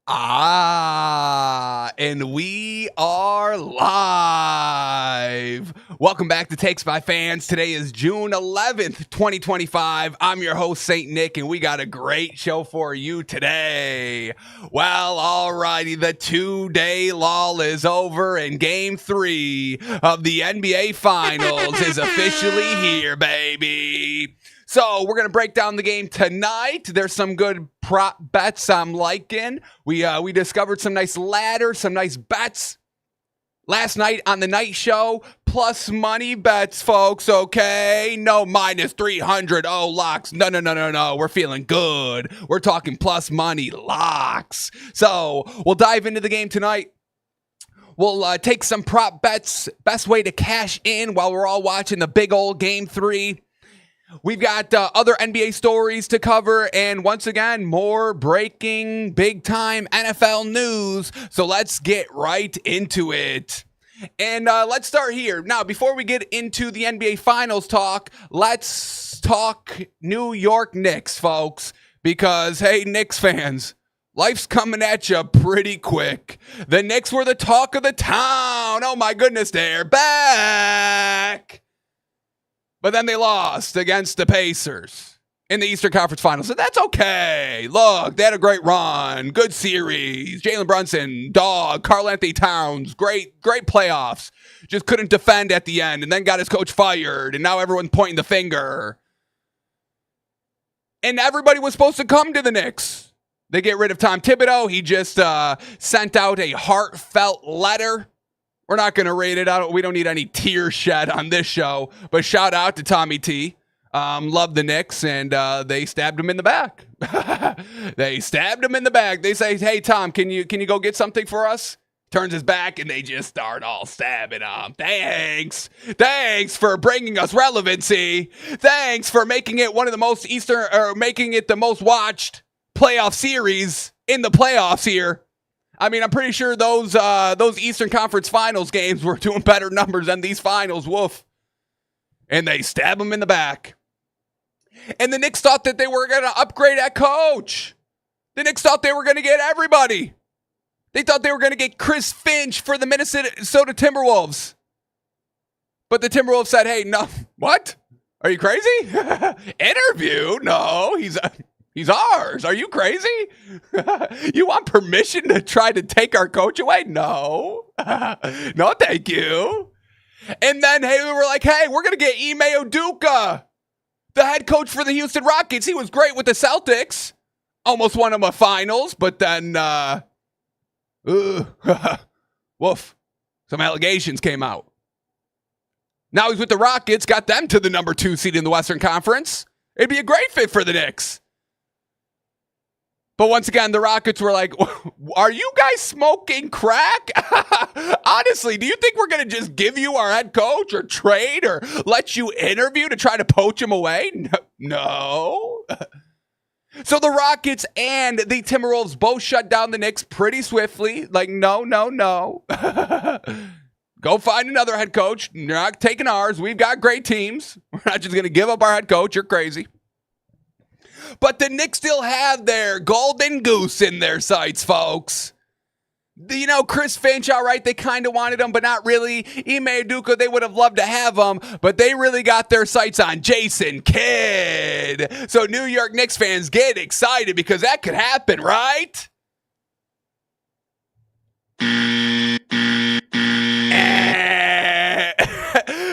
And we are live. Welcome back to Takes by Fans. Today is June 11th, 2025. I'm your host, St. Nick, and we got a great show for you today. Well, alrighty, the 2-day lull is over, and Game 3 of the NBA Finals is officially here, baby. So we're going to break down the game tonight. There's some good prop bets I'm liking. We discovered some nice ladders, some nice bets last night on the night show. Plus money bets, folks, okay? No minus 300 locks. No. We're feeling good. We're talking plus money locks. So we'll dive into the game tonight. We'll take some prop bets. Best way to cash in while we're all watching the big old Game 3. We've got other NBA stories to cover, and once again, more breaking big-time NFL news. So let's get right into it. And let's start here. Now, before we get into the NBA Finals talk, let's talk New York Knicks, folks. Because, hey, Knicks fans, life's coming at you pretty quick. The Knicks were the talk of the town. Oh, my goodness, they're back. But then they lost against the Pacers in the Eastern Conference Finals. So that's okay. Look, they had a great run. Good series. Jalen Brunson, dog. Karl-Anthony Towns, great playoffs. Just couldn't defend at the end and then got his coach fired. And now everyone's pointing the finger. And everybody was supposed to come to the Knicks. They get rid of Tom Thibodeau. He just sent out a heartfelt letter. We're not going to rate it out. We don't need any tears shed on this show. But shout out to Tommy T. Love the Knicks, and they stabbed him in the back. They stabbed him in the back. They say, hey, Tom, can you go get something for us? Turns his back, and they just start all stabbing him. Thanks for bringing us relevancy. Thanks for making it one of the most making it the most watched playoff series in the playoffs here. I mean, I'm pretty sure those Eastern Conference Finals games were doing better numbers than these finals. Woof. And they stab him in the back. And the Knicks thought that they were going to upgrade at coach. The Knicks thought they were going to get everybody. They thought they were going to get Chris Finch for the Minnesota Timberwolves. But the Timberwolves said, hey, no. What? Are you crazy? Interview? No, he's ours. Are you crazy? You want permission to try to take our coach away? No. No, thank you. And then, hey, we were like, hey, we're going to get Ime Udoka, the head coach for the Houston Rockets. He was great with the Celtics. Almost won them a finals, but then, woof, some allegations came out. Now he's with the Rockets, got them to the number 2 seed in the Western Conference. It'd be a great fit for the Knicks. But once again, the Rockets were like, are you guys smoking crack? Honestly, do you think we're going to just give you our head coach or trade or let you interview to try to poach him away? No. So the Rockets and the Timberwolves both shut down the Knicks pretty swiftly. Like, no. Go find another head coach. You're not taking ours. We've got great teams. We're not just going to give up our head coach. You're crazy. But the Knicks still have their golden goose in their sights, folks. You know, Chris Finch, all right, they kind of wanted him, but not really. Ime Udoka, they would have loved to have him, but they really got their sights on Jason Kidd. So New York Knicks fans, get excited because that could happen, right?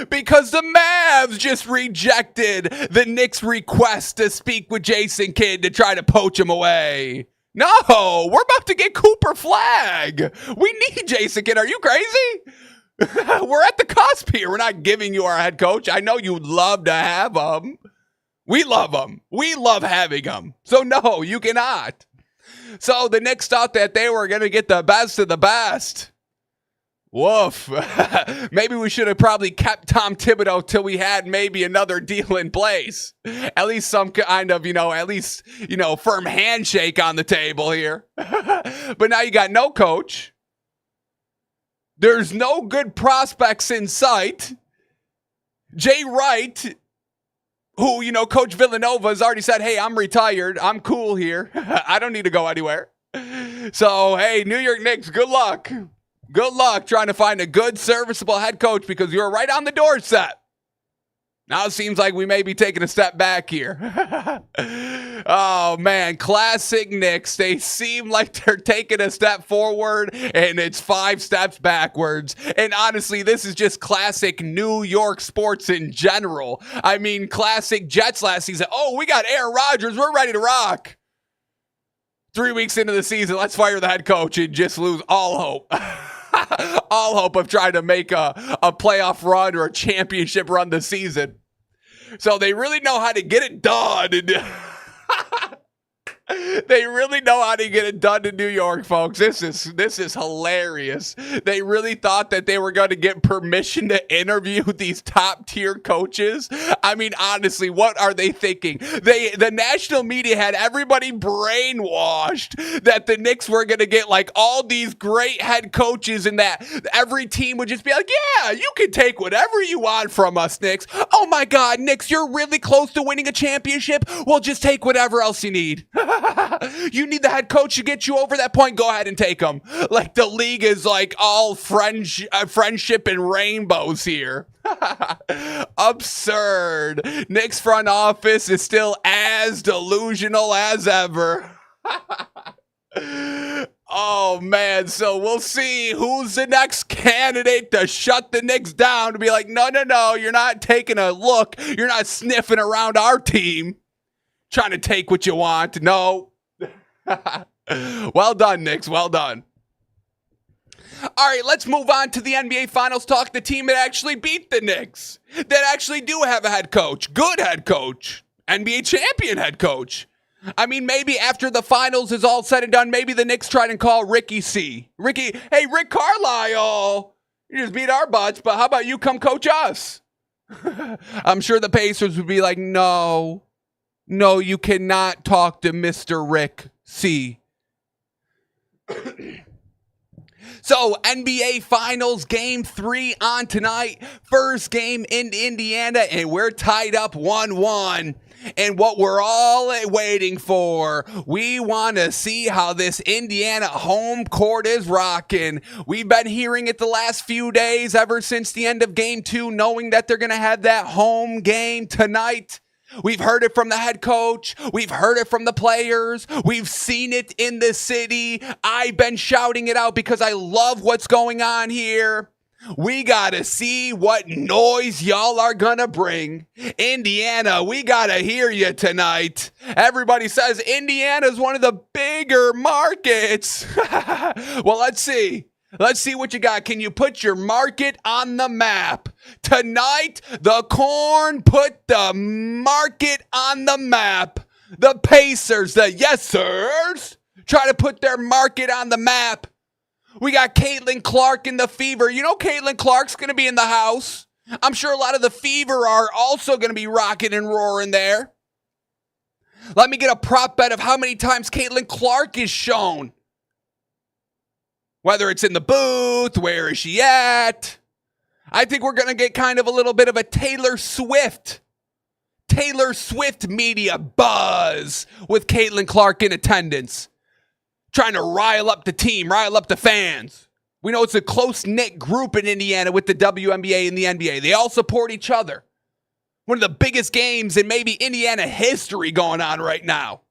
Because the Mavs just rejected the Knicks' request to speak with Jason Kidd to try to poach him away. No, we're about to get Cooper Flagg. We need Jason Kidd. Are you crazy? We're at the cusp here. We're not giving you our head coach. I know you'd love to have him. We love him. We love having him. So no, you cannot. So the Knicks thought that they were going to get the best of the best. Woof. Maybe we should have probably kept Tom Thibodeau till we had maybe another deal in place. At least some kind of, firm handshake on the table here. But now you got no coach. There's no good prospects in sight. Jay Wright, who, Coach Villanova has already said, hey, I'm retired. I'm cool here. I don't need to go anywhere. So, hey, New York Knicks, good luck. Good luck trying to find a good, serviceable head coach because you're right on the doorstep. Now it seems like we may be taking a step back here. Oh, man. Classic Knicks. They seem like they're taking a step forward, and it's 5 steps backwards. And honestly, this is just classic New York sports in general. I mean, classic Jets last season. Oh, we got Aaron Rodgers. We're ready to rock. 3 weeks into the season, let's fire the head coach and just lose all hope. All hope of trying to make a playoff run or a championship run this season. So they really know how to get it done. They really know how to get it done in New York, folks. This is hilarious. They really thought that they were going to get permission to interview these top tier coaches. I mean, honestly, what are they thinking? The national media had everybody brainwashed that the Knicks were going to get like all these great head coaches and that every team would just be like, yeah, you can take whatever you want from us, Knicks. Oh my God, Knicks, you're really close to winning a championship. We'll just take whatever else you need. You need the head coach to get you over that point. Go ahead and take him. Like the league is like all friendship and rainbows here. Absurd. Knicks front office is still as delusional as ever. Oh, man. So we'll see who's the next candidate to shut the Knicks down, to be like, no, you're not taking a look. You're not sniffing around our team, trying to take what you want. No. Well done, Knicks. Well done. All right, let's move on to the NBA Finals talk. The team that actually beat the Knicks, that actually do have a head coach, good head coach, NBA champion head coach. I mean, maybe after the finals is all said and done, maybe the Knicks try and call Rick Carlisle, you just beat our butts, but how about you come coach us? I'm sure the Pacers would be like, no, you cannot talk to Mr. Rick C. So, NBA Finals Game 3 on tonight. First game in Indiana, and we're tied up 1-1. And what we're all waiting for, we want to see how this Indiana home court is rocking. We've been hearing it the last few days, ever since the end of Game 2, knowing that they're going to have that home game tonight. We've heard it from the head coach. We've heard it from the players. We've seen it in the city. I've been shouting it out because I love what's going on here. We got to see what noise y'all are going to bring. Indiana, we got to hear you tonight. Everybody says Indiana's one of the bigger markets. Well, let's see. Let's see what you got. Can you put your market on the map? Tonight, the Corn put the market on the map. The Pacers, the yes sirs, try to put their market on the map. We got Caitlin Clark in the Fever. You know Caitlin Clark's going to be in the house. I'm sure a lot of the Fever are also going to be rocking and roaring there. Let me get a prop bet of how many times Caitlin Clark is shown. Whether it's in the booth, where is she at? I think we're going to get kind of a little bit of a Taylor Swift media buzz with Caitlin Clark in attendance. Trying to rile up the team, rile up the fans. We know it's a close-knit group in Indiana with the WNBA and the NBA. They all support each other. One of the biggest games in maybe Indiana history going on right now.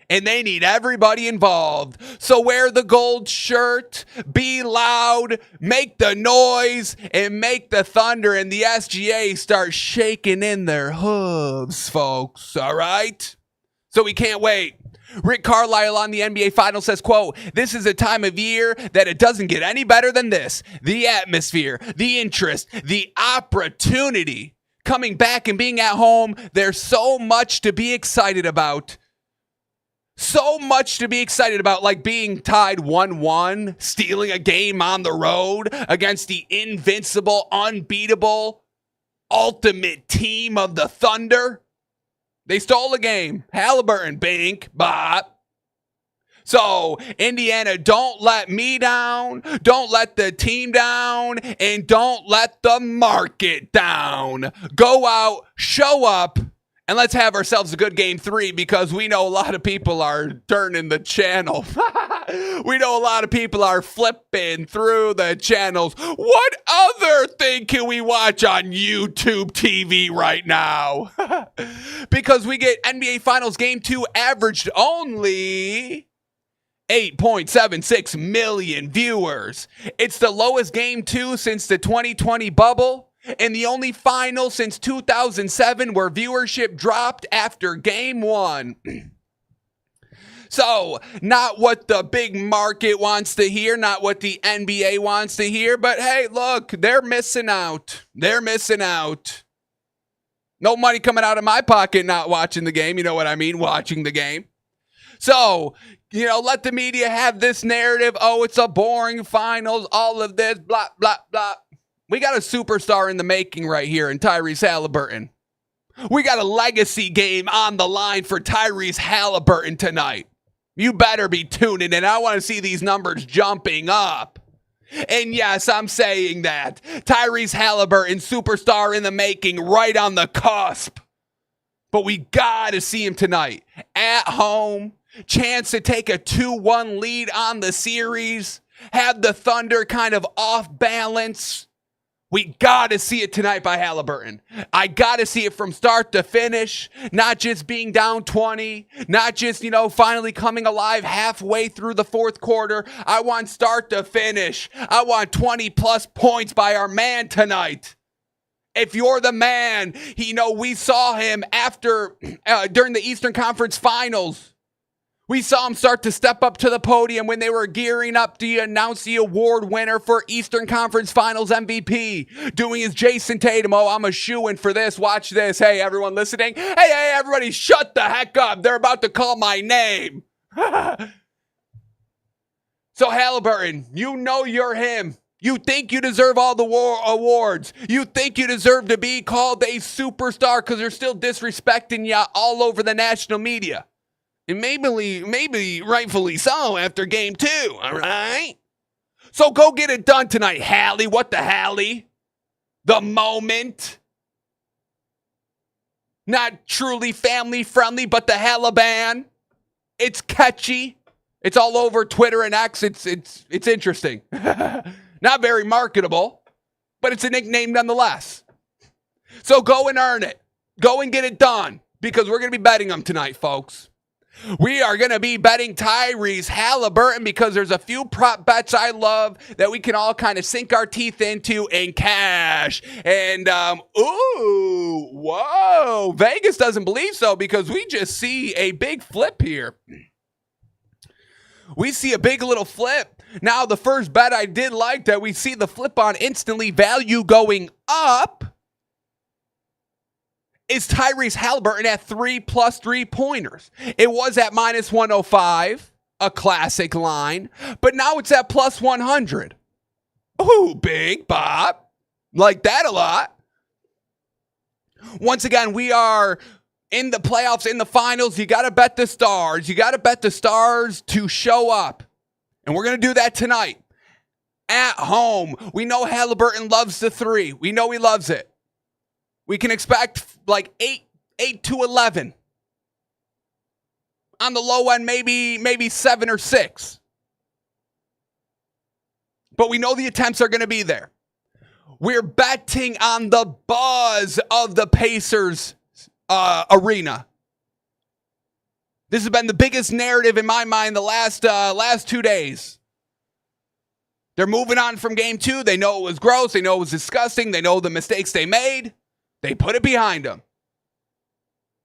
And they need everybody involved. So wear the gold shirt, be loud, make the noise, and make the Thunder and the SGA start shaking in their hooves, folks. All right? So we can't wait. Rick Carlisle on the NBA Finals says, quote, "This is a time of year that it doesn't get any better than this. The atmosphere, the interest, the opportunity. Coming back and being at home, there's so much to be excited about. So much to be excited about, like being tied 1-1, stealing a game on the road against the invincible, unbeatable, ultimate team of the Thunder. They stole a game. Halliburton, bink, bop. So, Indiana, don't let me down, don't let the team down, and don't let the market down. Go out, show up, And let's have ourselves a good game 3 because we know a lot of people are turning the channel. We know a lot of people are flipping through the channels. What other thing can we watch on YouTube TV right now? Because we get NBA Finals Game 2 averaged only 8.76 million viewers. It's the lowest Game 2 since the 2020 bubble. And the only final since 2007 where viewership dropped after Game 1. So, not what the big market wants to hear, not what the NBA wants to hear, but hey, look, they're missing out. They're missing out. No money coming out of my pocket not watching the game. You know what I mean? Watching the game. So, let the media have this narrative. Oh, it's a boring finals, all of this, blah, blah, blah. We got a superstar in the making right here in Tyrese Halliburton. We got a legacy game on the line for Tyrese Halliburton tonight. You better be tuning in. I want to see these numbers jumping up. And yes, I'm saying that. Tyrese Halliburton, superstar in the making, right on the cusp. But we got to see him tonight. At home, chance to take a 2-1 lead on the series. Have the Thunder kind of off balance. We got to see it tonight by Halliburton. I got to see it from start to finish, not just being down 20, not just, finally coming alive halfway through the fourth quarter. I want start to finish. I want 20 plus points by our man tonight. If you're the man, we saw him during the Eastern Conference Finals. We saw him start to step up to the podium when they were gearing up to announce the award winner for Eastern Conference Finals MVP. Doing his Jason Tatum. Oh, I'm a shoo-in for this. Watch this. Hey, everyone listening. Hey, everybody shut the heck up. They're about to call my name. So Halliburton, you're him. You think you deserve all the awards. You think you deserve to be called a superstar because they're still disrespecting you all over the national media. And maybe rightfully so after Game 2, all right? So go get it done tonight, Hallie. What the Hallie? The moment. Not truly family friendly, but the Halliban. It's catchy. It's all over Twitter and X. It's interesting. Not very marketable, but it's a nickname nonetheless. So go and earn it. Go and get it done because we're going to be betting them tonight, folks. We are going to be betting Tyrese Halliburton because there's a few prop bets I love that we can all kind of sink our teeth into and cash. And, whoa, Vegas doesn't believe so because we just see a big flip here. We see a big little flip. Now, the first bet I did like that we see the flip on instantly, value going up, is Tyrese Halliburton at 3+ 3-pointers. It was at -105, a classic line, but now it's at +100. Ooh, big Bob. Like that a lot. Once again, we are in the playoffs, in the finals. You got to bet the stars. You got to bet the stars to show up. And we're going to do that tonight. At home, we know Halliburton loves the 3. We know he loves it. We can expect like 8 to 11. On the low end, maybe 7 or 6. But we know the attempts are going to be there. We're betting on the buzz of the Pacers arena. This has been the biggest narrative in my mind the last 2 days. They're moving on from Game 2. They know it was gross. They know it was disgusting. They know the mistakes they made. They put it behind them.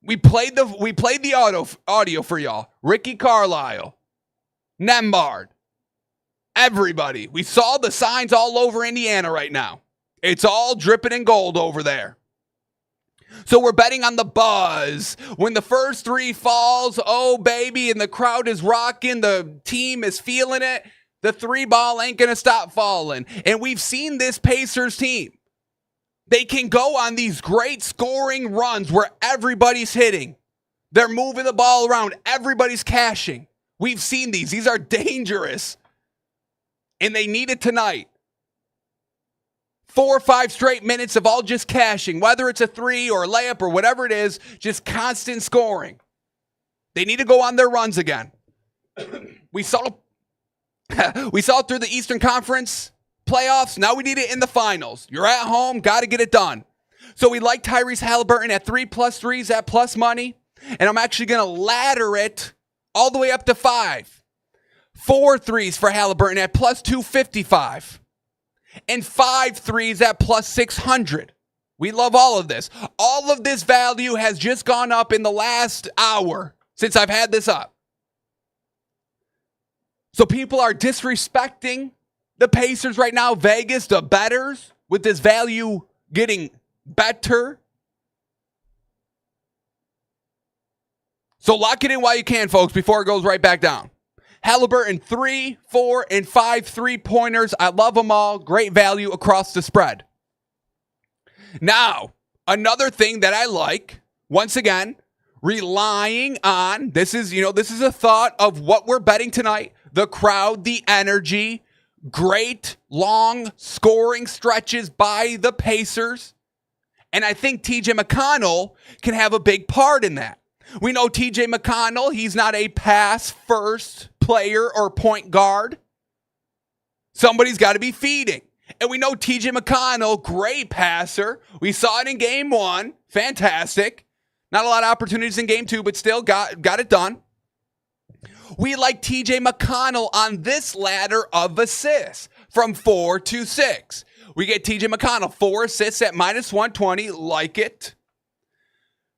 We played the audio for y'all. Ricky Carlisle, Nembhard, everybody. We saw the signs all over Indiana right now. It's all dripping in gold over there. So we're betting on the buzz. When the first 3 falls, oh baby, and the crowd is rocking, the team is feeling it, the 3 ball ain't gonna stop falling. And we've seen this Pacers team. They can go on these great scoring runs where everybody's hitting. They're moving the ball around. Everybody's cashing. We've seen these. These are dangerous. And they need it tonight. 4 or 5 straight minutes of all just cashing, whether it's a 3 or a layup or whatever it is, just constant scoring. They need to go on their runs again. We saw it through the Eastern Conference playoffs. Now we need it in the finals. You're at home, got to get it done. So we like Tyrese Haliburton at 3+ threes at plus money. And I'm actually going to ladder it all the way up to 5. 4 threes for Haliburton at plus 255. And 5 threes at plus 600. We love all of this. All of this value has just gone up in the last hour since I've had this up. So people are disrespecting the Pacers right now. Vegas, the bettors, with this value getting better. So lock it in while you can, folks, before it goes right back down. Haliburton, 3, 4, and 5 3-pointers. I love them all. Great value across the spread. Now, another thing that I like, once again, relying on, this is a thought of what we're betting tonight. The crowd, the energy, great long scoring stretches by the Pacers. And I think TJ McConnell can have a big part in that. We know TJ McConnell, he's not a pass-first player or point guard. Somebody's got to be feeding. And we know TJ McConnell, great passer. We saw it in game 1. Fantastic. Not a lot of opportunities in game 2, but still got it done. We like TJ McConnell on this ladder of assists from 4 to 6. We get TJ McConnell 4 assists at minus 120. Like it.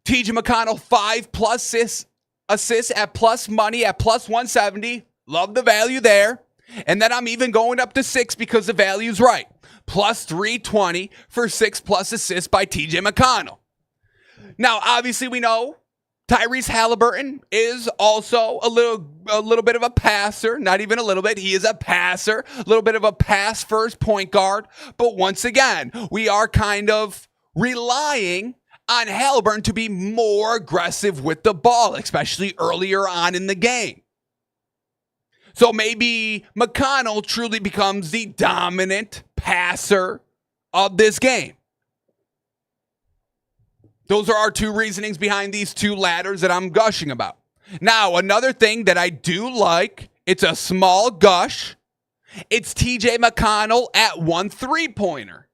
TJ McConnell 5+ assists at plus money at plus 170. Love the value there. And then I'm even going up to 6 because the value's right. Plus 320 for 6+ assists by TJ McConnell. Now, obviously, we know Tyrese Haliburton is also a little bit of a passer. Not even a little bit. He is a passer. A little bit of a pass-first point guard. But once again, we are kind of relying on Haliburton to be more aggressive with the ball, especially earlier on in the game. So maybe McConnell truly becomes the dominant passer of this game. Those are our 2 reasonings behind these 2 ladders that I'm gushing about. Now, another thing that I do like, it's a small gush. It's TJ McConnell at 1 3-pointer.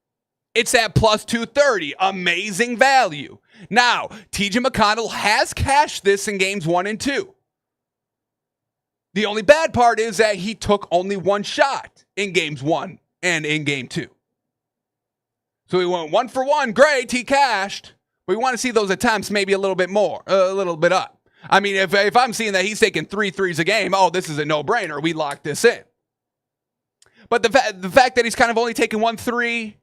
It's at plus 230. Amazing value. Now, TJ McConnell has cashed this in games 1 and 2. The only bad part is that he took only 1 shot in games 1 and in game 2. So he went 1 for 1. Great, he cashed. We want to see those attempts maybe a little bit more, a little bit up. I mean, if I'm seeing that he's taking 3 threes a game, this is a no-brainer. We lock this in. But the fact that he's kind of only taking 1 3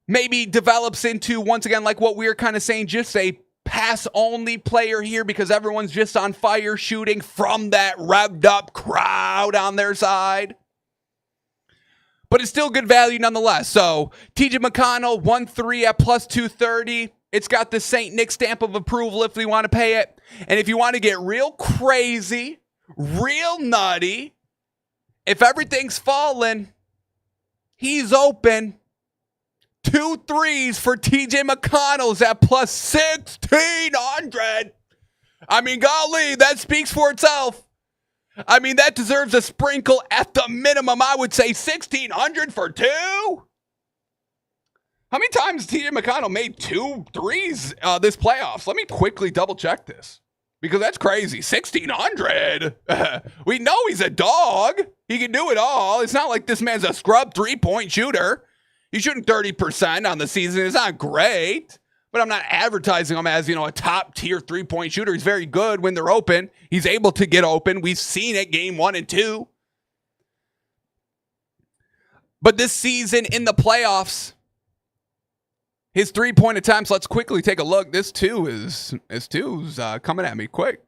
maybe develops into, once again, like what we were kind of saying, just a pass-only player here because everyone's just on fire shooting from that revved-up crowd on their side. But it's still good value nonetheless. So, TJ McConnell, 1 3 at plus 230. It's got the St. Nick stamp of approval if we want to pay it. And if you want to get real crazy, real nutty, if everything's falling, he's open. 2 threes for TJ McConnell's at plus 1,600. I mean, golly, that speaks for itself. I mean, that deserves a sprinkle at the minimum. I would say 1,600 for 2. How many times TJ McConnell made 2 threes this playoffs? Let me quickly double check this because that's crazy. 1,600. We know he's a dog. He can do it all. It's not like this man's a scrub 3-point shooter. He's shooting 30% on the season. It's not great, but I'm not advertising him as, a top-tier 3-point shooter. He's very good when they're open. He's able to get open. We've seen it game 1 and 2. But this season in the playoffs, his 3-point attempts, let's quickly take a look. This two's coming at me quick.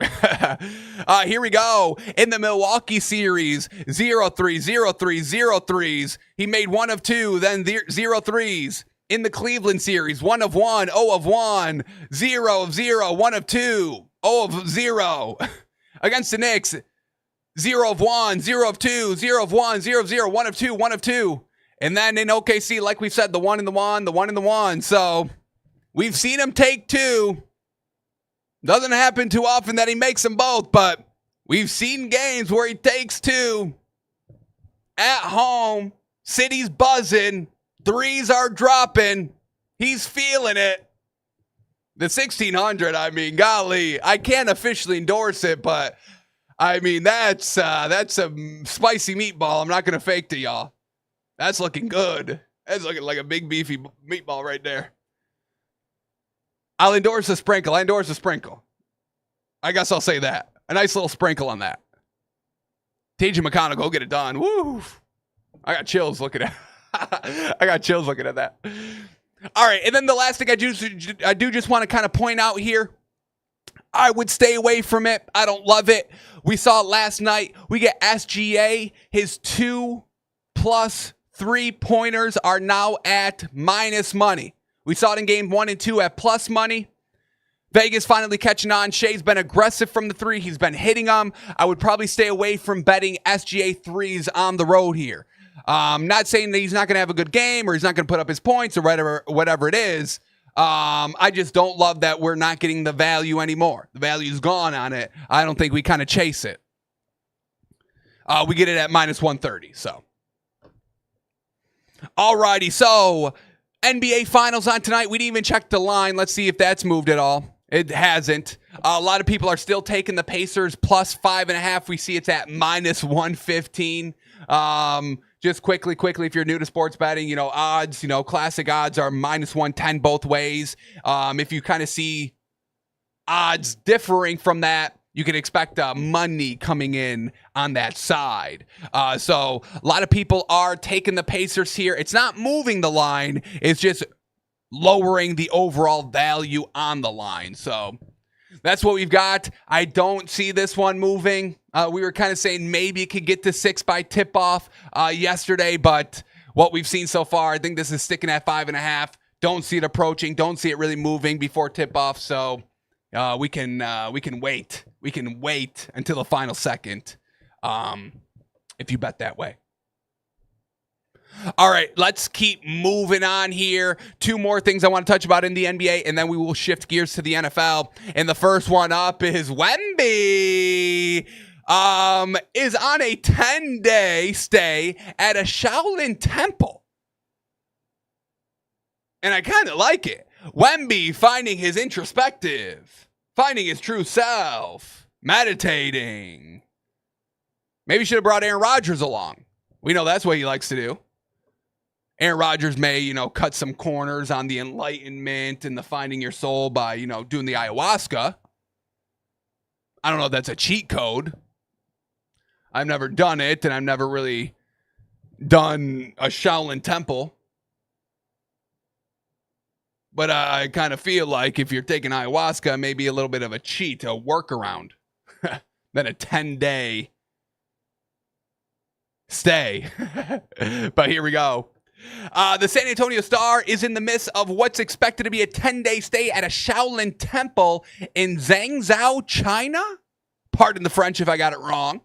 Here we go. In the Milwaukee series, 0-3, 0-3, 0-3s. He made 1 of 2, then 0-3s. In the Cleveland series, 1 of 1, 0 of 1, 0 of 0, 1 of 2, 0 of 0. Against the Knicks, 0 of 1, 0 of 2, 0 of 1, 0 of 0, 1 of 2, 1 of 2. And then in OKC, like we said, the 1 and the 1, the 1 and the 1. So we've seen him take 2. Doesn't happen too often that he makes them both, but we've seen games where he takes 2 at home. City's buzzing. Threes are dropping. He's feeling it. The 1600, I mean, golly, I can't officially endorse it, but I mean, that's a spicy meatball. I'm not going to fake to y'all. That's looking good. That's looking like a big beefy meatball right there. I'll endorse a sprinkle. I endorse a sprinkle. I guess I'll say that. A nice little sprinkle on that. TJ McConnell, go get it done. Woo! I got chills looking at that. All right, and then the last thing I do just want to kind of point out here. I would stay away from it. I don't love it. We saw it last night. We get SGA. His 2+ 3-pointers are now at minus money. We saw it in game 1 and 2 at plus money. Vegas finally catching on. Shea's been aggressive from the 3. He's been hitting them. I would probably stay away from betting SGA 3s on the road here. Not saying that he's not going to have a good game or he's not going to put up his points or whatever it is. I just don't love that we're not getting the value anymore. The value's gone on it. I don't think we kind of chase it. We get it at minus 130. So, alrighty. So, NBA Finals on tonight. We didn't even check the line. Let's see if that's moved at all. It hasn't. A lot of people are still taking the Pacers plus 5.5. We see it's at minus 115. Just quickly, if you're new to sports betting, odds, classic odds are minus 110 both ways. If you kind of see odds differing from that, you can expect money coming in on that side. So a lot of people are taking the Pacers here. It's not moving the line. It's just lowering the overall value on the line. So that's what we've got. I don't see this one moving. We were kind of saying maybe it could get to 6 by tip-off yesterday, but what we've seen so far, I think this is sticking at 5.5. Don't see it approaching. Don't see it really moving before tip-off. So we can wait. We can wait until the final second if you bet that way. All right, let's keep moving on here. 2 more things I want to touch about in the NBA, and then we will shift gears to the NFL. And the first one up is Wemby is on a 10-day stay at a Shaolin temple. And I kind of like it. Wemby finding his introspective, finding his true self, meditating. Maybe should have brought Aaron Rodgers along. We know that's what he likes to do. Aaron Rodgers may, cut some corners on the enlightenment and the finding your soul by, doing the ayahuasca. I don't know if that's a cheat code. I've never done it, and I've never really done a Shaolin temple. But I kind of feel like if you're taking ayahuasca, maybe a little bit of a cheat, a workaround, than a 10-day stay. But here we go. The San Antonio Star is in the midst of what's expected to be a 10-day stay at a Shaolin temple in Zhangzhou, China. Pardon the French if I got it wrong.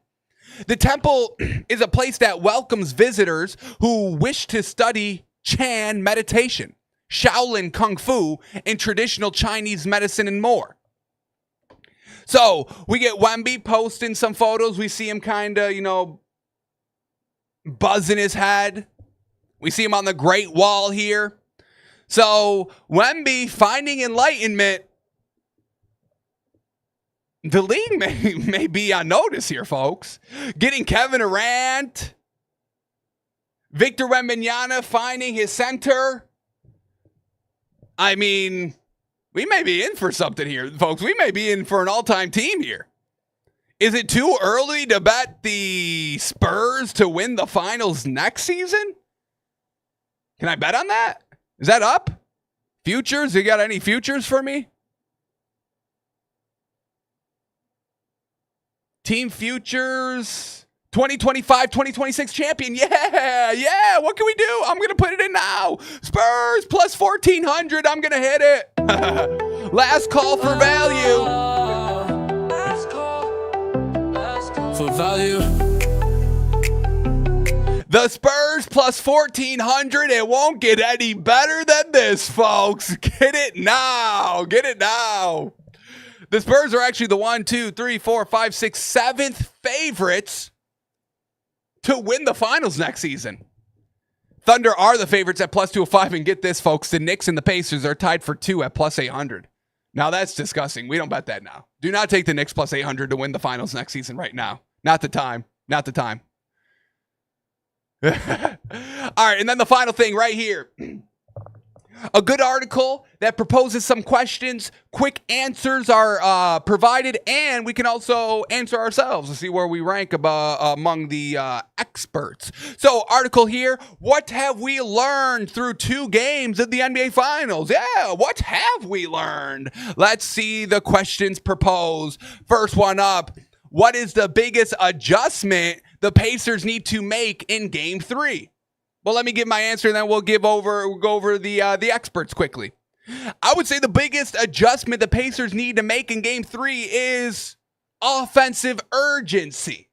The temple is a place that welcomes visitors who wish to study Chan meditation, Shaolin Kung Fu, and traditional Chinese medicine and more. So we get Wemby posting some photos. We see him kind of, buzzing his head. We see him on the Great Wall here. So Wemby finding enlightenment. The league may be on notice here, folks. Getting Kevin Durant. Victor Wembanyama finding his center. I mean, we may be in for something here, folks. We may be in for an all-time team here. Is it too early to bet the Spurs to win the finals next season? Can I bet on that? Is that up? Futures? You got any futures for me? Team futures. 2025-2026 champion. Yeah. What can we do? I'm going to put it in now. Spurs plus 1,400. I'm going to hit it. Last call for value. For value. The Spurs plus 1,400. It won't get any better than this, folks. Get it now. Get it now. The Spurs are actually the 1, 2, 3, 4, 5, 6, 7th favorites to win the finals next season. Thunder are the favorites at plus 205. And get this, folks. The Knicks and the Pacers are tied for 2 at plus 800. Now, that's disgusting. We don't bet that now. Do not take the Knicks plus 800 to win the finals next season right now. Not the time. Not the time. All right, and then the final thing right here. A good article that proposes some questions. Quick answers are provided, and we can also answer ourselves to see where we rank among the experts. So, article here, what have we learned through 2 games of the NBA Finals? Yeah, what have we learned? Let's see the questions proposed. First one up, what is the biggest adjustment the Pacers need to make in Game 3? Well, let me give my answer, and then we'll go over the experts quickly. I would say the biggest adjustment the Pacers need to make in Game 3 is offensive urgency.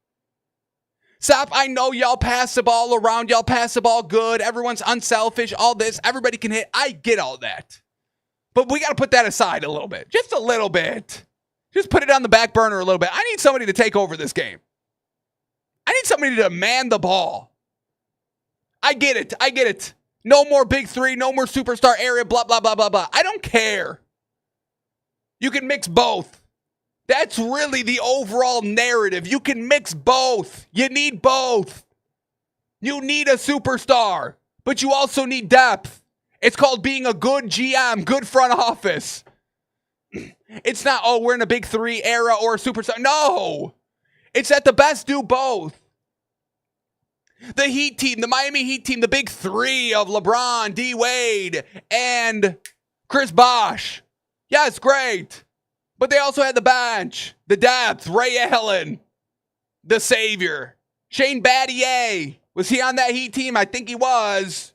Stop, I know y'all pass the ball around, y'all pass the ball good, everyone's unselfish, all this, everybody can hit. I get all that. But we got to put that aside a little bit. Just a little bit. Just put it on the back burner a little bit. I need somebody to take over this game. I need somebody to man the ball. I get it. I get it. No more big 3, no more superstar area, blah, blah, blah, blah, blah. I don't care. You can mix both. That's really the overall narrative. You can mix both. You need both. You need a superstar, but you also need depth. It's called being a good GM, good front office. It's not, oh, we're in a big 3 era or a superstar. No. It's that the best do both. The Heat team, the Miami Heat team, the big 3 of LeBron, D. Wade, and Chris Bosh. Yeah, it's great. But they also had the bench, the depth, Ray Allen, the savior. Shane Battier. Was he on that Heat team? I think he was.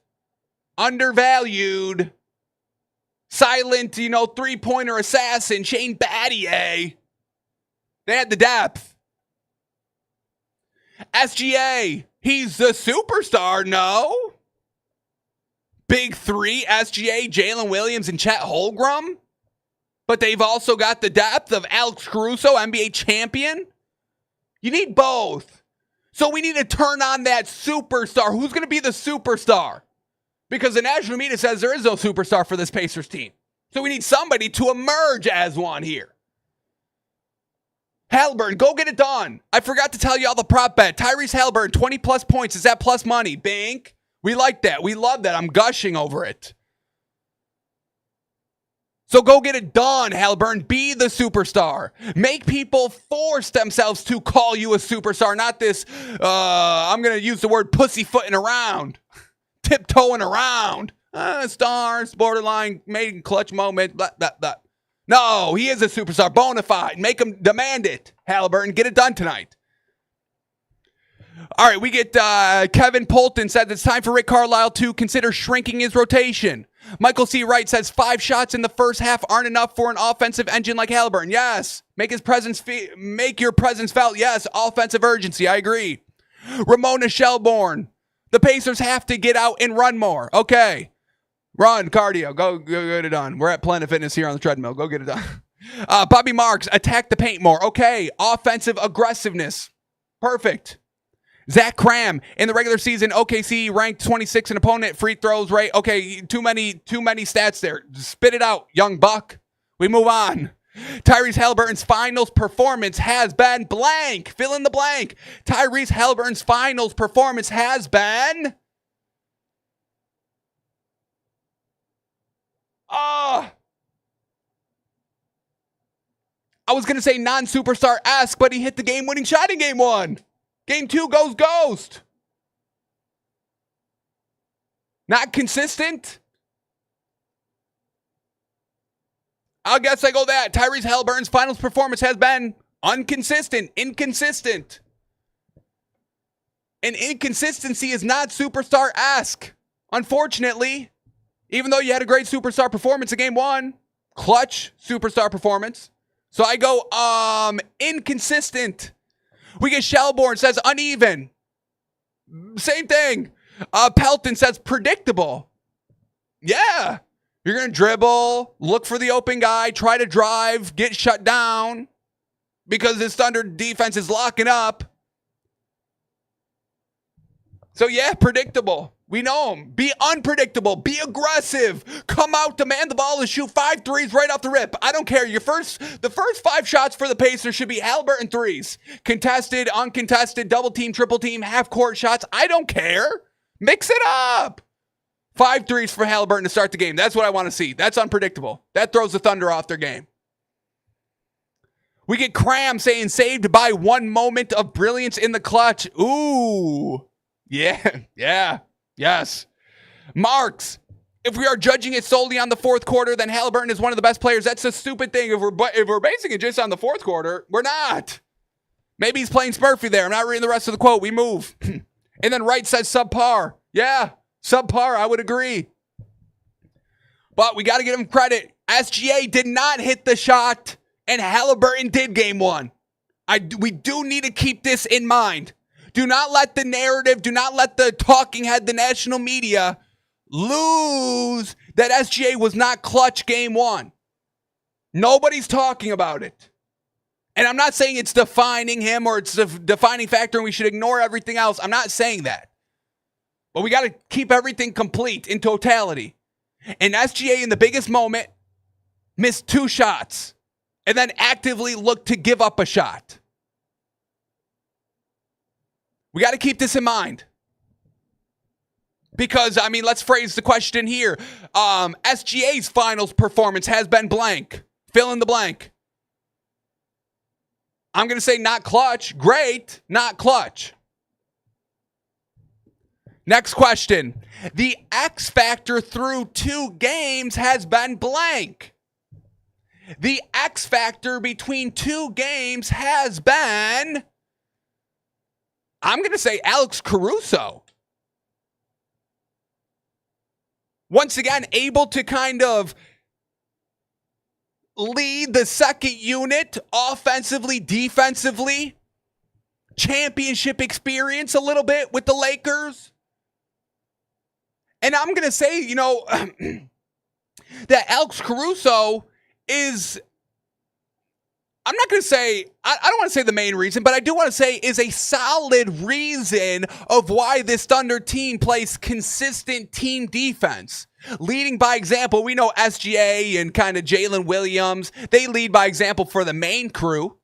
Undervalued. Silent, 3-pointer assassin, Shane Battier. They had the depth. SGA. He's the superstar, no? Big 3, SGA, Jalen Williams, and Chet Holmgren. But they've also got the depth of Alex Caruso, NBA champion. You need both. So we need to turn on that superstar. Who's going to be the superstar? Because the national media says there is no superstar for this Pacers team. So we need somebody to emerge as one here. Haliburton, go get it done. I forgot to tell you all the prop bet. Tyrese Haliburton, 20-plus points. Is that plus money? Bink. We like that. We love that. I'm gushing over it. So go get it done, Haliburton. Be the superstar. Make people force themselves to call you a superstar, not this, I'm going to use the word pussyfooting around. Tiptoeing around. Stars, borderline, made clutch moment, blah, blah, blah. No, he is a superstar, bona fide. Make him demand it, Haliburton. Get it done tonight. All right, we get Kevin Polton says it's time for Rick Carlisle to consider shrinking his rotation. Michael C. Wright says 5 shots in the first half aren't enough for an offensive engine like Haliburton. Yes. Make your presence felt. Yes. Offensive urgency. I agree. Ramona Shelbourne. The Pacers have to get out and run more. Okay. Run, cardio. Go get it done. We're at Planet Fitness here on the treadmill. Go get it done. Bobby Marks, attack the paint more. Okay. Offensive aggressiveness. Perfect. Zach Cram, in the regular season, OKC ranked 26 in opponent free throws rate. Okay, too many stats there. Spit it out, young buck. We move on. Tyrese Haliburton's finals performance has been blank. Fill in the blank. Tyrese Haliburton's finals performance has been... I was going to say non-superstar-esque, but he hit the game-winning shot in Game 1. Game 2 goes ghost. Not consistent. I guess I go that. Tyrese Haliburton's finals performance has been inconsistent. And inconsistency is not superstar-esque. Unfortunately, even though you had a great superstar performance in Game 1, clutch superstar performance. So I go inconsistent. We get Shelbourne says uneven. Same thing. Pelton says predictable. Yeah. You're going to dribble, look for the open guy, try to drive, get shut down because this Thunder defense is locking up. So, yeah, predictable. We know him. Be unpredictable. Be aggressive. Come out, demand the ball, and shoot 5 threes right off the rip. I don't care. The first 5 shots for the Pacers should be Haliburton threes. Contested, uncontested, double team, triple team, half court shots. I don't care. Mix it up. 5 threes for Haliburton to start the game. That's what I want to see. That's unpredictable. That throws the Thunder off their game. We get Cram saying saved by one moment of brilliance in the clutch. Ooh. Yeah. Yes. Marks, if we are judging it solely on the fourth quarter, then Haliburton is one of the best players. That's a stupid thing. If we're basing it just on the fourth quarter, we're not. Maybe he's playing Smurfy there. I'm not reading the rest of the quote. We move. And then Wright says subpar. Yeah, subpar. I would agree. But we got to give him credit. SGA did not hit the shot, and Haliburton did game one. We do need to keep this in mind. Do not let the narrative, do not let the talking head, the national media, lose that SGA was not clutch game one. Nobody's talking about it. And I'm not saying it's defining him or it's the defining factor and we should ignore everything else. I'm not saying that. But we got to keep everything complete in totality. And SGA in the biggest moment missed 2 shots and then actively looked to give up a shot. We got to keep this in mind. Because, I mean, let's phrase the question here. SGA's finals performance has been blank. Fill in the blank. I'm going to say not clutch. Great, not clutch. Next question. The X factor through 2 games has been blank. The X factor between 2 games has been... I'm going to say Alex Caruso. Once again, able to kind of lead the second unit offensively, defensively. Championship experience a little bit with the Lakers. And I'm going to say, that Alex Caruso is... I'm not going to say, I don't want to say the main reason, but I do want to say is a solid reason of why this Thunder team plays consistent team defense. Leading by example, we know SGA and kind of Jalen Williams, they lead by example for the main crew.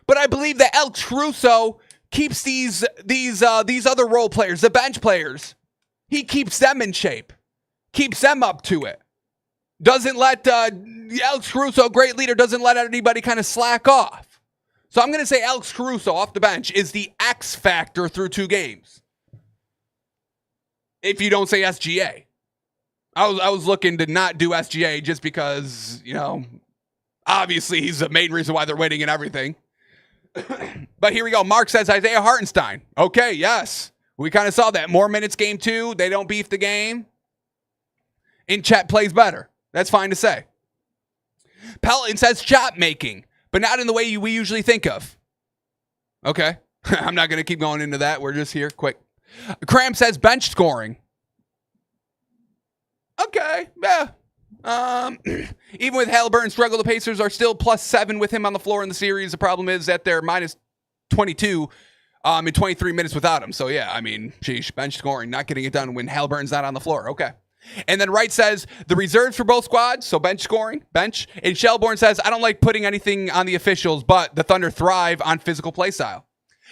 But I believe that Alex Caruso keeps these other role players, the bench players, he keeps them in shape, keeps them up to it. Doesn't let Alex Caruso, great leader, doesn't let anybody kind of slack off. So I'm going to say Alex Caruso off the bench is the X factor through 2 games. If you don't say SGA. I was looking to not do SGA just because, obviously he's the main reason why they're winning and everything. But here we go. Mark says Isaiah Hartenstein. Okay, yes. We kind of saw that. More minutes game 2. They don't beef the game. And Chet plays better. That's fine to say. Pelton says shot making, but not in the way we usually think of. Okay. I'm not going to keep going into that. We're just here quick. Cram says bench scoring. Okay. Yeah. Even with Haliburton struggle, the Pacers are still +7 with him on the floor in the series. The problem is that they're -22 in 23 minutes without him. So, yeah, I mean, sheesh, bench scoring, not getting it done when Haliburton's not on the floor. Okay. And then Wright says, the reserves for both squads, so bench scoring, bench. And Shelbourne says, I don't like putting anything on the officials, but the Thunder thrive on physical play style.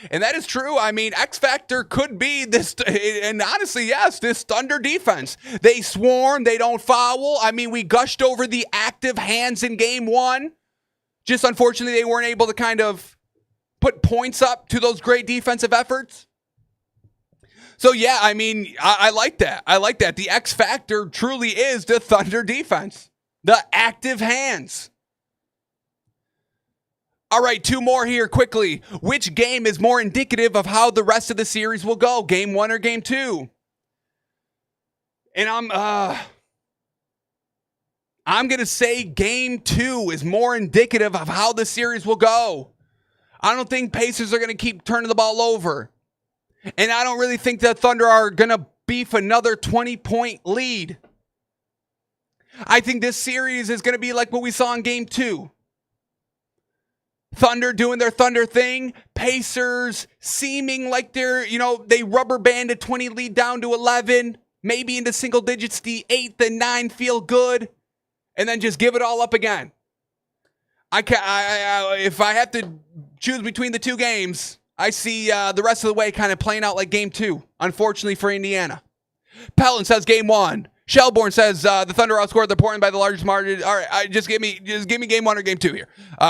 And that is true. I mean, X Factor could be this, and honestly, yes, this Thunder defense. They swarm, they don't foul. I mean, we gushed over the active hands in game 1. Just unfortunately, they weren't able to kind of put points up to those great defensive efforts. So, yeah, I mean, I like that. I like that. The X factor truly is the Thunder defense. The active hands. All right, 2 more here quickly. Which game is more indicative of how the rest of the series will go? Game 1 or game 2? And I'm going to say game 2 is more indicative of how the series will go. I don't think Pacers are going to keep turning the ball over. And I don't really think the Thunder are going to beef another 20-point lead. I think this series is going to be like what we saw in Game 2. Thunder doing their Thunder thing. Pacers seeming like they rubber banded 20 lead down to 11. Maybe into single digits. The 8th and 9 feel good. And then just give it all up again. If I have to choose between the two games, I see the rest of the way kind of playing out like Game 2, unfortunately for Indiana. Pelton says Game 1. Shelbourne says the Thunder outscored the Portland by the largest margin. All right, just give me Game 1 or Game 2 here.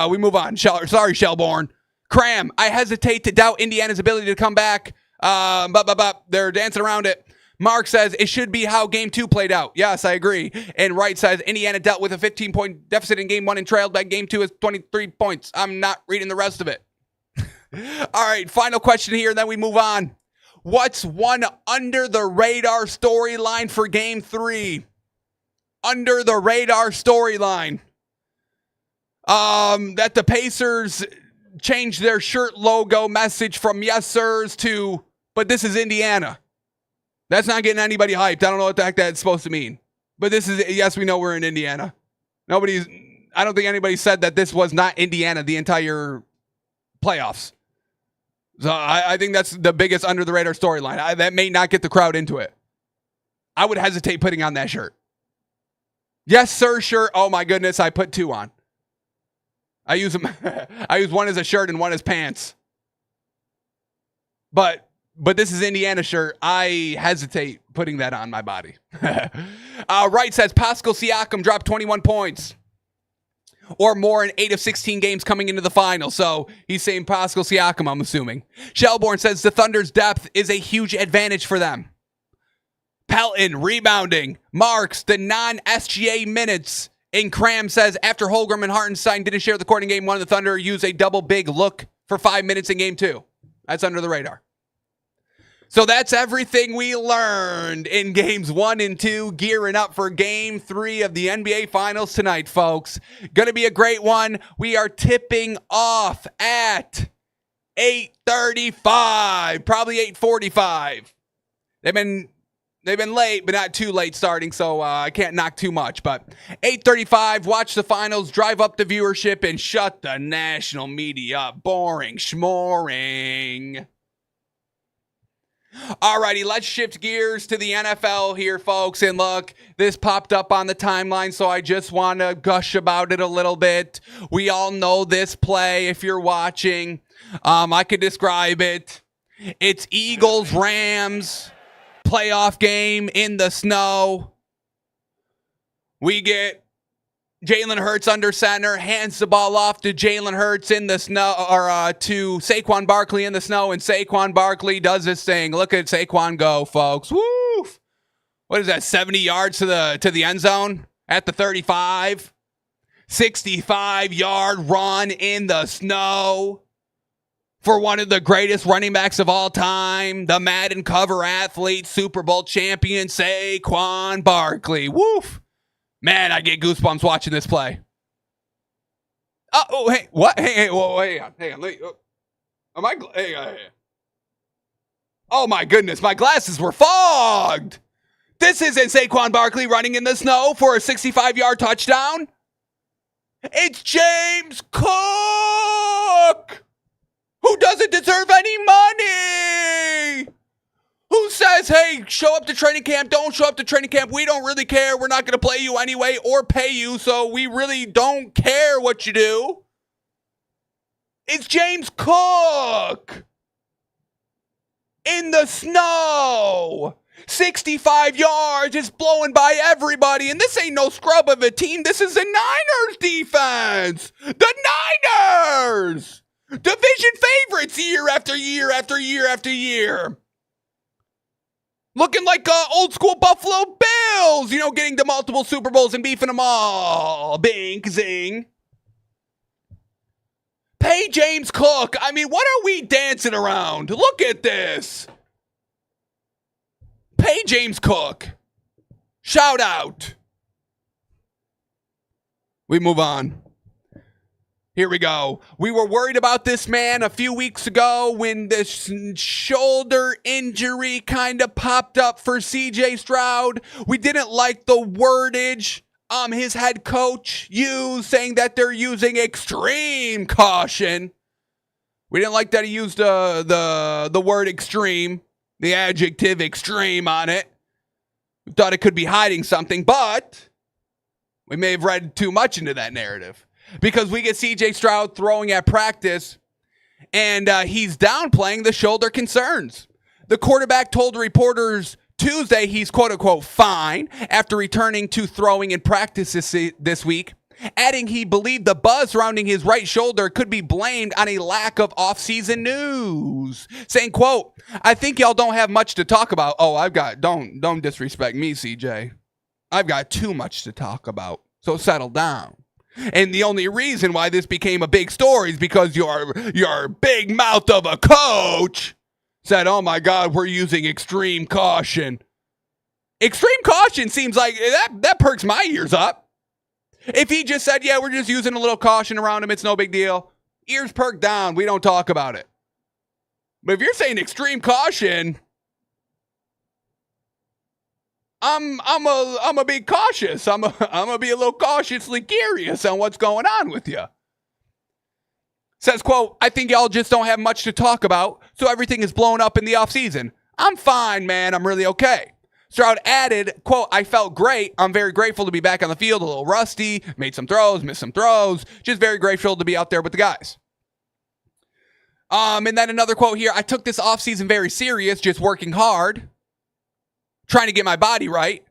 We move on. Sorry, Shelbourne. Cram, I hesitate to doubt Indiana's ability to come back. They're dancing around it. Mark says it should be how Game 2 played out. Yes, I agree. And Wright says Indiana dealt with a 15-point deficit in Game 1 and trailed by Game 2 as 23 points. I'm not reading the rest of it. All right, final question here, and then we move on. What's one under-the-radar storyline for Game 3? Under-the-radar storyline. That the Pacers changed their shirt logo message from yes, sirs to, but this is Indiana. That's not getting anybody hyped. I don't know what the heck that's supposed to mean. But this is, yes, we know we're in Indiana. I don't think anybody said that this was not Indiana the entire playoffs. So I think that's the biggest under-the-radar storyline. That may not get the crowd into it. I would hesitate putting on that shirt. Yes, sir, shirt. Oh, my goodness, I put 2 on. I use them. I use one as a shirt and one as pants. But this is Indiana shirt. I hesitate putting that on my body. Wright says Pascal Siakam dropped 21 points. Or more in 8 of 16 games coming into the final. So he's saying Pascal Siakam, I'm assuming. Shelbourne says the Thunder's depth is a huge advantage for them. Pelton rebounding. Marks the non-SGA minutes. And Cram says after Holmgren and Hartenstein didn't share the court in Game 1, the Thunder used a double big look for 5 minutes in Game 2. That's under the radar. So that's everything we learned in Games 1 and 2, gearing up for Game 3 of the NBA Finals tonight, folks. Gonna be a great one. We are tipping off at 8:35, probably 8:45. They've been late, but not too late starting, so I can't knock too much. But 8:35, watch the finals, drive up the viewership, and shut the national media up. Boring, schmoring. Alrighty, let's shift gears to the NFL here, folks. And look, this popped up on the timeline, so I just want to gush about it a little bit. We all know this play if you're watching. I could describe it. It's Eagles-Rams playoff game in the snow. We get Jalen Hurts under center, hands the ball off to Jalen Hurts in the snow, or to Saquon Barkley in the snow, and Saquon Barkley does his thing. Look at Saquon go, folks. Woo! What is that, 70 yards to the end zone at the 35? 65-yard run in the snow for one of the greatest running backs of all time, the Madden cover athlete, Super Bowl champion, Saquon Barkley. Woof! Man, I get goosebumps watching this play. Oh, hey, what? Hey, whoa, hang on. Hang on. Oh, my goodness, my glasses were fogged. This isn't Saquon Barkley running in the snow for a 65-yard touchdown. It's James Cook, who doesn't deserve any money. Who says, hey, show up to training camp, don't show up to training camp, we don't really care, we're not going to play you anyway or pay you, so we really don't care what you do. It's James Cook in the snow. 65 yards, it's blowing by everybody, and this ain't no scrub of a team, this is the Niners defense. The Niners! Division favorites year after year after year after year. Looking like old school Buffalo Bills, getting to multiple Super Bowls and beefing them all. Bing, zing. Pay James Cook. I mean, what are we dancing around? Look at this. Pay James Cook. Shout out. We move on. Here we go. We were worried about this man a few weeks ago when this shoulder injury kind of popped up for CJ Stroud. We didn't like the wordage his head coach used, saying that they're using extreme caution. We didn't like that he used the word extreme, the adjective extreme on it. We thought it could be hiding something, but we may have read too much into that narrative. Because we get CJ Stroud throwing at practice, and he's downplaying the shoulder concerns. The quarterback told reporters Tuesday he's quote-unquote fine after returning to throwing in practice this week, adding he believed the buzz surrounding his right shoulder could be blamed on a lack of offseason news. Saying, quote, I think y'all don't have much to talk about. Oh, don't disrespect me, CJ. I've got too much to talk about, so settle down. And the only reason why this became a big story is because your big mouth of a coach said, oh my God, we're using extreme caution. Extreme caution seems like that perks my ears up. If he just said, yeah, we're just using a little caution around him, it's no big deal. Ears perked down, we don't talk about it. But if you're saying extreme caution, I'm a be cautious. I'm a be a little cautiously curious on what's going on with you. Says, quote, I think y'all just don't have much to talk about, so everything is blown up in the offseason. I'm fine, man. I'm really okay. Stroud added, quote, I felt great. I'm very grateful to be back on the field, a little rusty, made some throws, missed some throws. Just very grateful to be out there with the guys. And then another quote here. I took this offseason very serious, just working hard, trying to get my body right.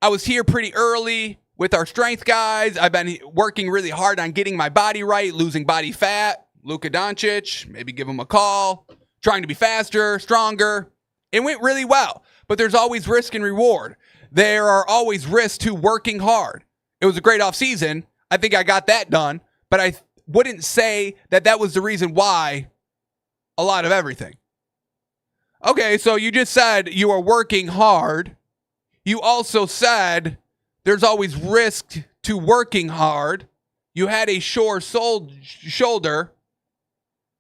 I was here pretty early with our strength guys. I've been working really hard on getting my body right, losing body fat. Luka Doncic, maybe give him a call. Trying to be faster, stronger. It went really well, but there's always risk and reward. There are always risks to working hard. It was a great offseason. I think I got that done, but I wouldn't say that was the reason why a lot of everything. Okay, so you just said you are working hard. You also said there's always risk to working hard. You had a sore shoulder,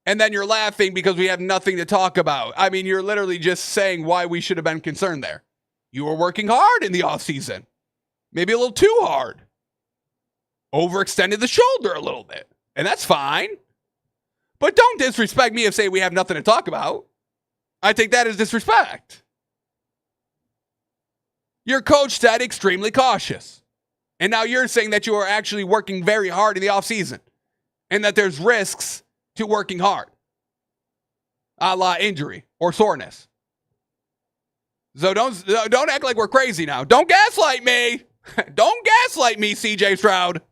and then you're laughing because we have nothing to talk about. I mean, you're literally just saying why we should have been concerned there. You were working hard in the offseason. Maybe a little too hard. Overextended the shoulder a little bit, and that's fine. But don't disrespect me and say we have nothing to talk about. I take that as disrespect. Your coach said extremely cautious. And now you're saying that you are actually working very hard in the offseason and that there's risks to working hard, a la injury or soreness. So don't act like we're crazy now. Don't gaslight me. Don't gaslight me, CJ Stroud.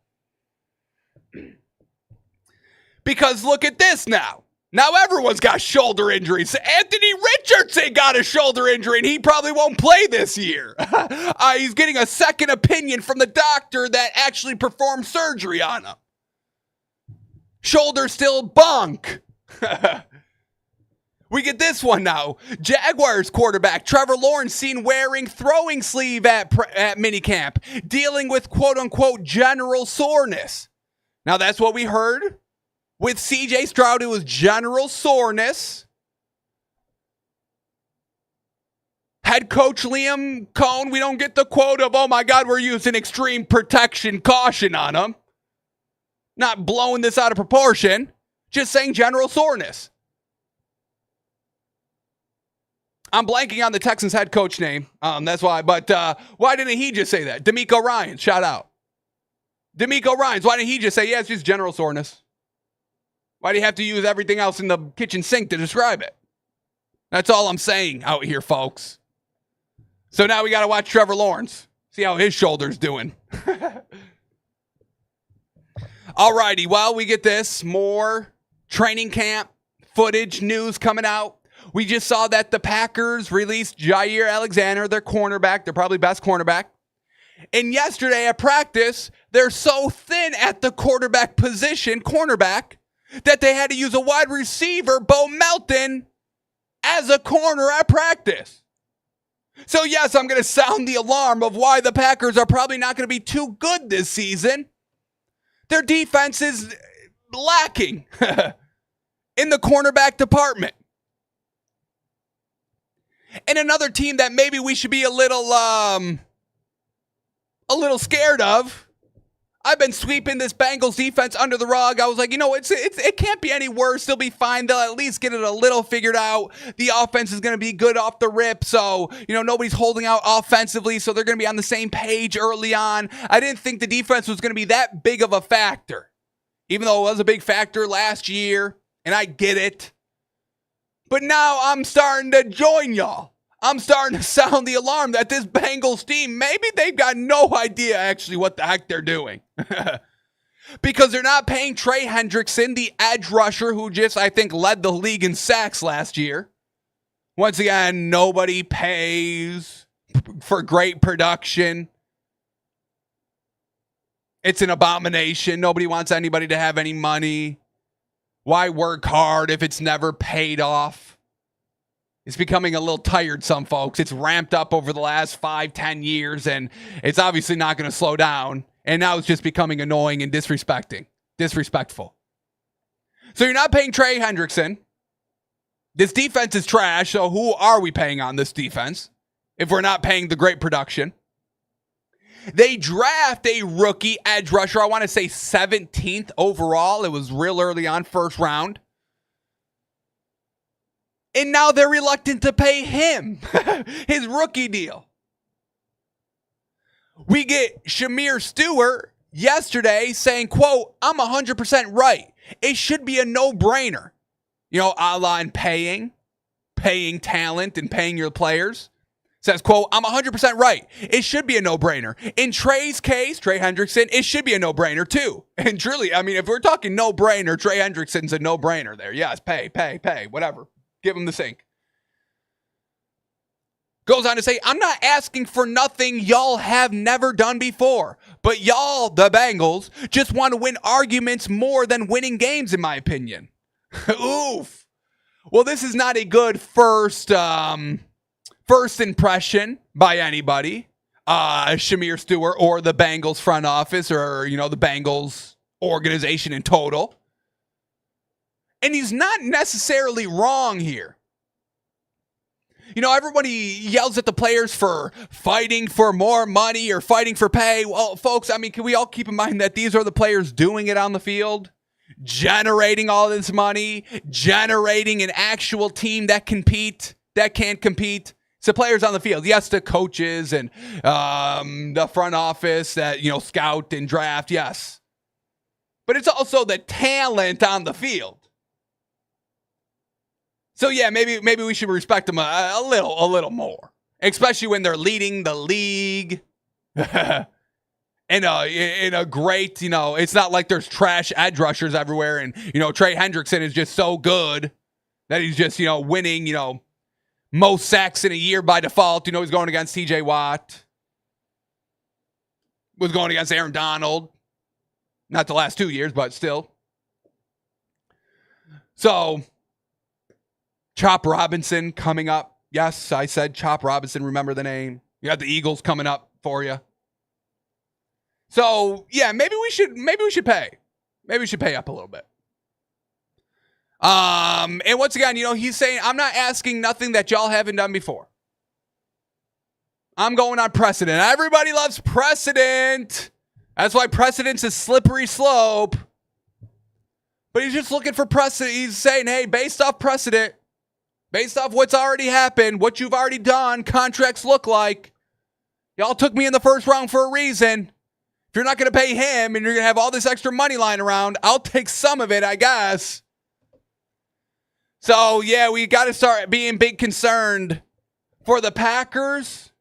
Because look at this now. Now everyone's got shoulder injuries. Anthony Richardson got a shoulder injury, and he probably won't play this year. He's getting a second opinion from the doctor that actually performed surgery on him. Shoulder still bunk. We get this one now. Jaguars quarterback Trevor Lawrence seen wearing throwing sleeve at minicamp, dealing with quote-unquote general soreness. Now that's what we heard. With CJ Stroud, it was general soreness. Head coach Liam Cohn, we don't get the quote of, oh my God, we're using extreme protection caution on him. Not blowing this out of proportion. Just saying general soreness. I'm blanking on the Texans head coach name. That's why. But why didn't he just say that? DeMeco Ryans, shout out. DeMeco Ryans, why didn't he just say, yeah, it's just general soreness? Why do you have to use everything else in the kitchen sink to describe it? That's all I'm saying out here, folks. So now we got to watch Trevor Lawrence. See how his shoulder's doing. All righty. Well, we get this. More training camp footage news coming out. We just saw that the Packers released Jair Alexander, their cornerback, their probably best cornerback. And yesterday at practice, they're so thin at the quarterback position, cornerback, that they had to use a wide receiver, Bo Melton, as a corner at practice. So yes, I'm going to sound the alarm of why the Packers are probably not going to be too good this season. Their defense is lacking in the cornerback department. And another team that maybe we should be a little scared of. I've been sweeping this Bengals defense under the rug. I was like, it can't be any worse. They'll be fine. They'll at least get it a little figured out. The offense is going to be good off the rip. So, nobody's holding out offensively. So they're going to be on the same page early on. I didn't think the defense was going to be that big of a factor, even though it was a big factor last year. And I get it. But now I'm starting to join y'all. I'm starting to sound the alarm that this Bengals team, maybe they've got no idea actually what the heck they're doing. Because they're not paying Trey Hendrickson, the edge rusher who just, I think, led the league in sacks last year. Once again, nobody pays for great production. It's an abomination. Nobody wants anybody to have any money. Why work hard if it's never paid off? It's becoming a little tiresome, folks. It's ramped up over the last 5-10 years, and it's obviously not going to slow down. And now it's just becoming annoying and disrespectful. So you're not paying Trey Hendrickson. This defense is trash, so who are we paying on this defense if we're not paying the great production? They draft a rookie edge rusher, I want to say 17th overall. It was real early on, first round. And now they're reluctant to pay him his rookie deal. We get Shamir Stewart yesterday saying, quote, I'm 100% right. It should be a no-brainer. A la in paying talent and paying your players. Says, quote, I'm 100% right. It should be a no-brainer. In Trey's case, Trey Hendrickson, it should be a no-brainer too. And truly, if we're talking no-brainer, Trey Hendrickson's a no-brainer there. Yes, pay, whatever. Give him the sink. Goes on to say, I'm not asking for nothing y'all have never done before, but y'all, the Bengals, just want to win arguments more than winning games, in my opinion. Oof. Well, this is not a good first impression by anybody. Shamir Stewart or the Bengals front office or, the Bengals organization in total. And he's not necessarily wrong here. Everybody yells at the players for fighting for more money or fighting for pay. Well, folks, can we all keep in mind that these are the players doing it on the field? Generating all this money, generating an actual team that can't compete. It's the players on the field. Yes, the coaches and the front office that, scout and draft, yes. But it's also the talent on the field. So yeah, maybe we should respect them a little more, especially when they're leading the league. In a great, it's not like there's trash edge rushers everywhere, and Trey Hendrickson is just so good that he's just winning most sacks in a year by default. He's going against T.J. Watt, was going against Aaron Donald, not the last 2 years, but still. So. Chop Robinson coming up. Yes, I said Chop Robinson. Remember the name. You got the Eagles coming up for you. So, yeah, maybe we should pay. Maybe we should pay up a little bit. And once again, he's saying, I'm not asking nothing that y'all haven't done before. I'm going on precedent. Everybody loves precedent. That's why precedent's a slippery slope. But he's just looking for precedent. He's saying, hey, based off precedent, based off what's already happened, what you've already done, contracts look like. Y'all took me in the first round for a reason. If you're not going to pay him and you're going to have all this extra money lying around, I'll take some of it, I guess. So, yeah, we got to start being big concerned for the Packers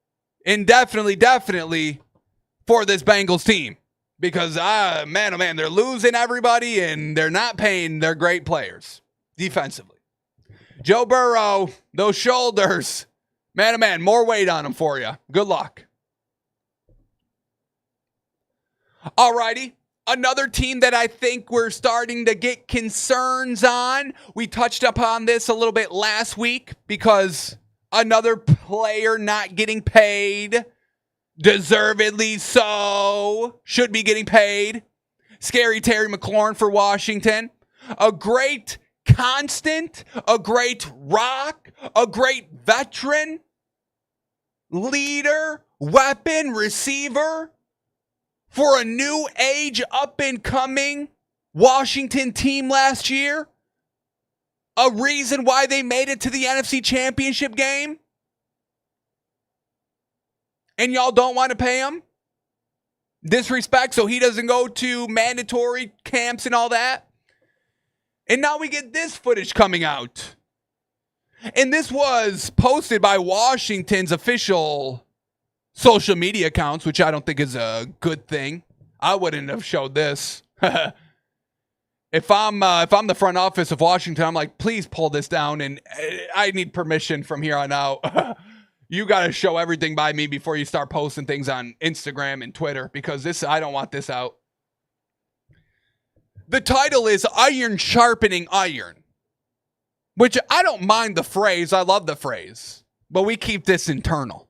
and definitely for this Bengals team. Because, man, oh man, they're losing everybody and they're not paying their great players defensively. Joe Burrow, those shoulders, man, oh man, more weight on them for you. Good luck. Alrighty, another team that I think we're starting to get concerns on. We touched upon this a little bit last week because another player not getting paid, deservedly so, should be getting paid. Scary Terry McLaurin for Washington. A great constant, a great rock, a great veteran, leader, weapon, receiver for a new age up-and-coming Washington team last year. A reason why they made it to the NFC Championship game. And y'all don't want to pay him? Disrespect, so he doesn't go to mandatory camps and all that. And now we get this footage coming out. And this was posted by Washington's official social media accounts, which I don't think is a good thing. I wouldn't have showed this. If I'm the front office of Washington, I'm like, please pull this down, and I need permission from here on out. You got to show everything by me before you start posting things on Instagram and Twitter, because I don't want this out. The title is Iron Sharpening Iron, which I don't mind the phrase. I love the phrase, but we keep this internal.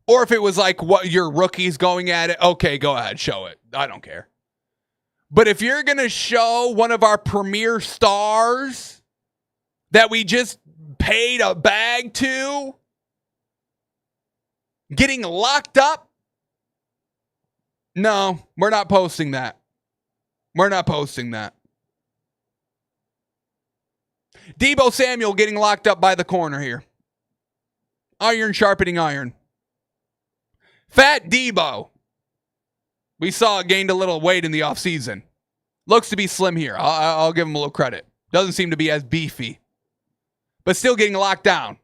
Or if it was like what your rookies going at it, okay, go ahead, show it. I don't care. But if you're going to show one of our premier stars that we just paid a bag to getting locked up, no, we're not posting that. Deebo Samuel getting locked up by the corner here. Iron sharpening iron. Fat Deebo. We saw it gained a little weight in the offseason. Looks to be slim here. I'll give him a little credit. Doesn't seem to be as beefy. But still getting locked down.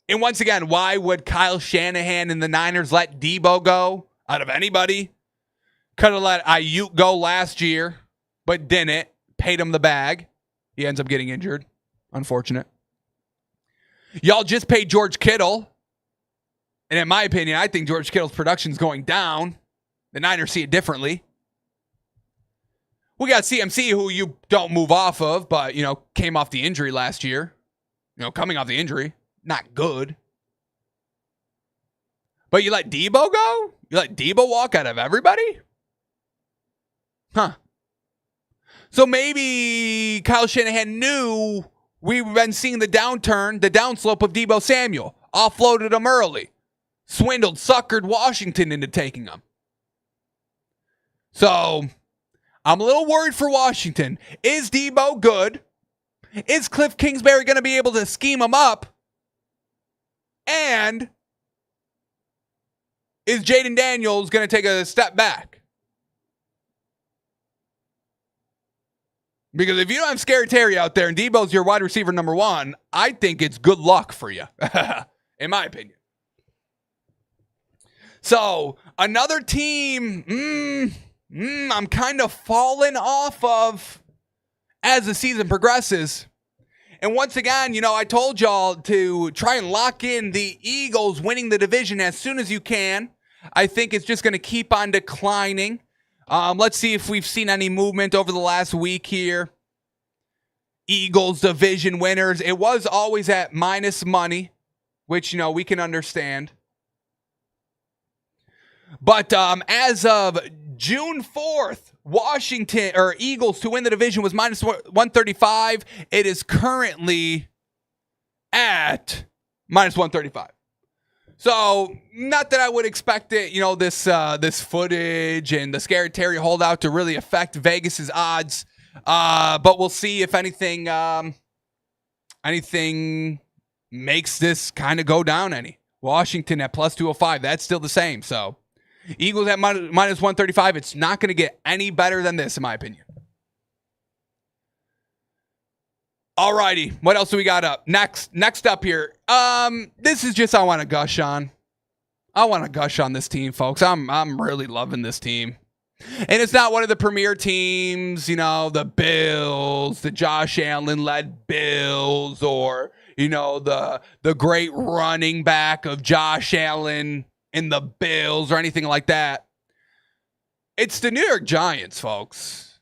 And once again, why would Kyle Shanahan and the Niners let Deebo go out of anybody? Could have let Ayuk go last year, but didn't. Paid him the bag. He ends up getting injured. Unfortunate. Y'all just paid George Kittle. And in my opinion, I think George Kittle's production is going down. The Niners see it differently. We got CMC, who you don't move off of, but, came off the injury last year. Coming off the injury. Not good. But you let Deebo go? You let Deebo walk out of everybody? Huh. So maybe Kyle Shanahan knew we've been seeing the downslope of Deebo Samuel. Offloaded him early. Swindled, suckered Washington into taking him. So, I'm a little worried for Washington. Is Deebo good? Is Cliff Kingsbury going to be able to scheme him up? And is Jaden Daniels going to take a step back? Because if you don't have Scary Terry out there and Deebo's your wide receiver number one, I think it's good luck for you, in my opinion. So, another team I'm kind of falling off of as the season progresses. And once again, I told y'all to try and lock in the Eagles winning the division as soon as you can. I think it's just going to keep on declining. Let's see if we've seen any movement over the last week here. Eagles division winners. It was always at minus money, which, we can understand. But as of June 4th, Eagles to win the division was minus 135. It is currently at minus 135. So, not that I would expect it, this footage and the Scary Terry holdout to really affect Vegas's odds. But we'll see if anything makes this kind of go down any. Washington at plus 205. That's still the same. So, Eagles at minus 135. It's not going to get any better than this, in my opinion. Alrighty, what else do we got up? Next up here. This is just I want to gush on. I want to gush on this team, folks. I'm really loving this team. And it's not one of the premier teams, the Bills, the Josh Allen-led Bills, or, the great running back of Josh Allen in the Bills or anything like that. It's the New York Giants, folks.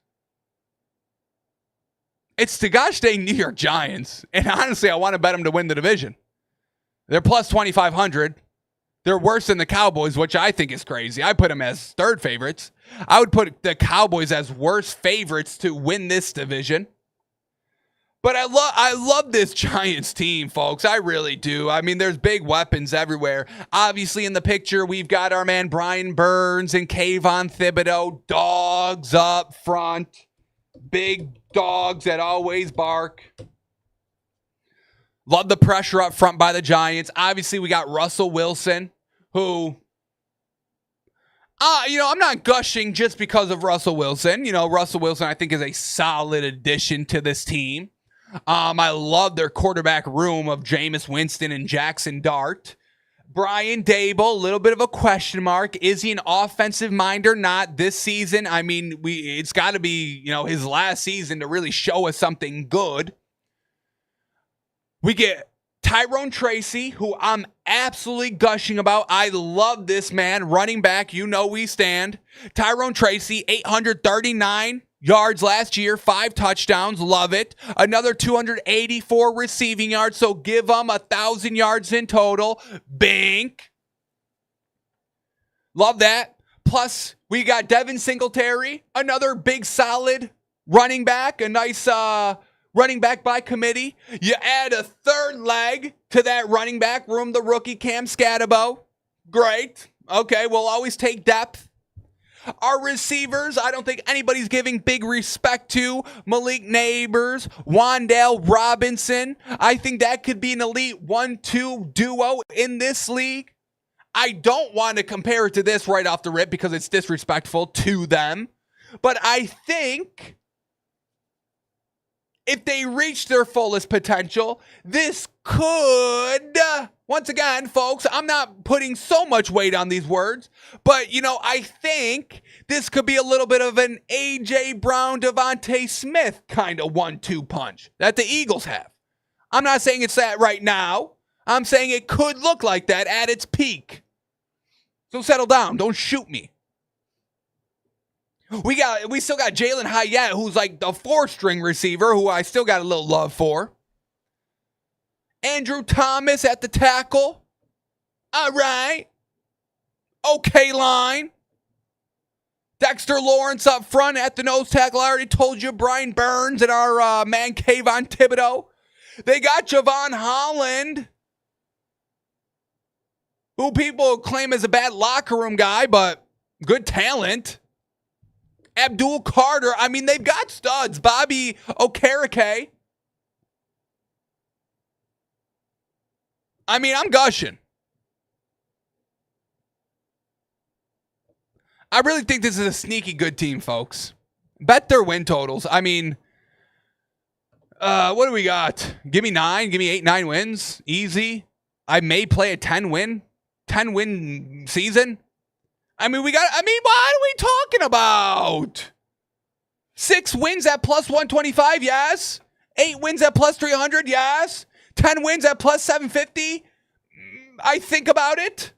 It's the gosh dang New York Giants. And honestly, I want to bet them to win the division. They're plus 2,500. They're worse than the Cowboys, which I think is crazy. I put them as third favorites. I would put the Cowboys as worst favorites to win this division. But I love this Giants team, folks. I really do. I mean, there's big weapons everywhere. Obviously, in the picture, we've got our man Brian Burns and Kayvon Thibodeau. Dogs up front. Big dogs that always bark. Love the pressure up front by the Giants. Obviously, we got Russell Wilson, who... I'm not gushing just because of Russell Wilson. Russell Wilson, I think, is a solid addition to this team. I love their quarterback room of Jameis Winston and Jackson Dart. Brian Daboll, a little bit of a question mark. Is he an offensive mind or not this season? I mean, it's got to be, his last season to really show us something good. We get Tyrone Tracy, who I'm absolutely gushing about. I love this man. Running back, we stand. Tyrone Tracy, 839 yards last year, 5 touchdowns. Love it. Another 284 receiving yards, so give him 1,000 yards in total. Bink. Love that. Plus, we got Devin Singletary, another big, solid running back. A nice running back by committee. You add a third leg to that running back room, the rookie Cam Scatabo. Great. Okay, we'll always take depth. Our receivers, I don't think anybody's giving big respect to. Malik Neighbors, Wan'Dale Robinson. I think that could be an elite 1-2 duo in this league. I don't want to compare it to this right off the rip because it's disrespectful to them. But I think if they reach their fullest potential, this could, once again, folks, I'm not putting so much weight on these words, but, I think this could be a little bit of an A.J. Brown, Devontae Smith kind of 1-2 punch that the Eagles have. I'm not saying it's that right now. I'm saying it could look like that at its peak. So settle down. Don't shoot me. We still got Jalen Hyatt, who's like the 4-string receiver, who I still got a little love for. Andrew Thomas at the tackle. All right. Okay line. Dexter Lawrence up front at the nose tackle. I already told you, Brian Burns and our man Kayvon Thibodeau. They got Javon Holland, who people claim is a bad locker room guy, but good talent. Abdul Carter. I mean, they've got studs. Bobby Okereke. I mean, I'm gushing. I really think this is a sneaky good team, folks. Bet their win totals. I mean, what do we got? Give me 9. Give me 8, 9 wins. Easy. I may play a 10-win season. What are we talking about? 6 wins at plus 125, yes. 8 wins at plus 300, yes. 10 wins at plus 750. I think about it.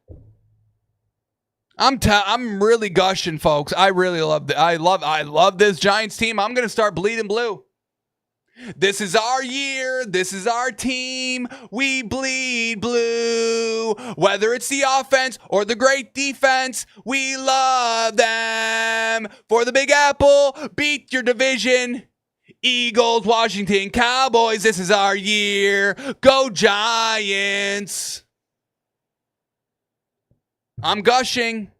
I'm really gushing, folks. I really love I love this Giants team. I'm gonna start bleeding blue. This is our year. This is our team. We bleed blue. Whether it's the offense or the great defense, we love them. For the Big Apple, beat your division. Eagles, Washington, Cowboys, this is our year. Go Giants. I'm gushing.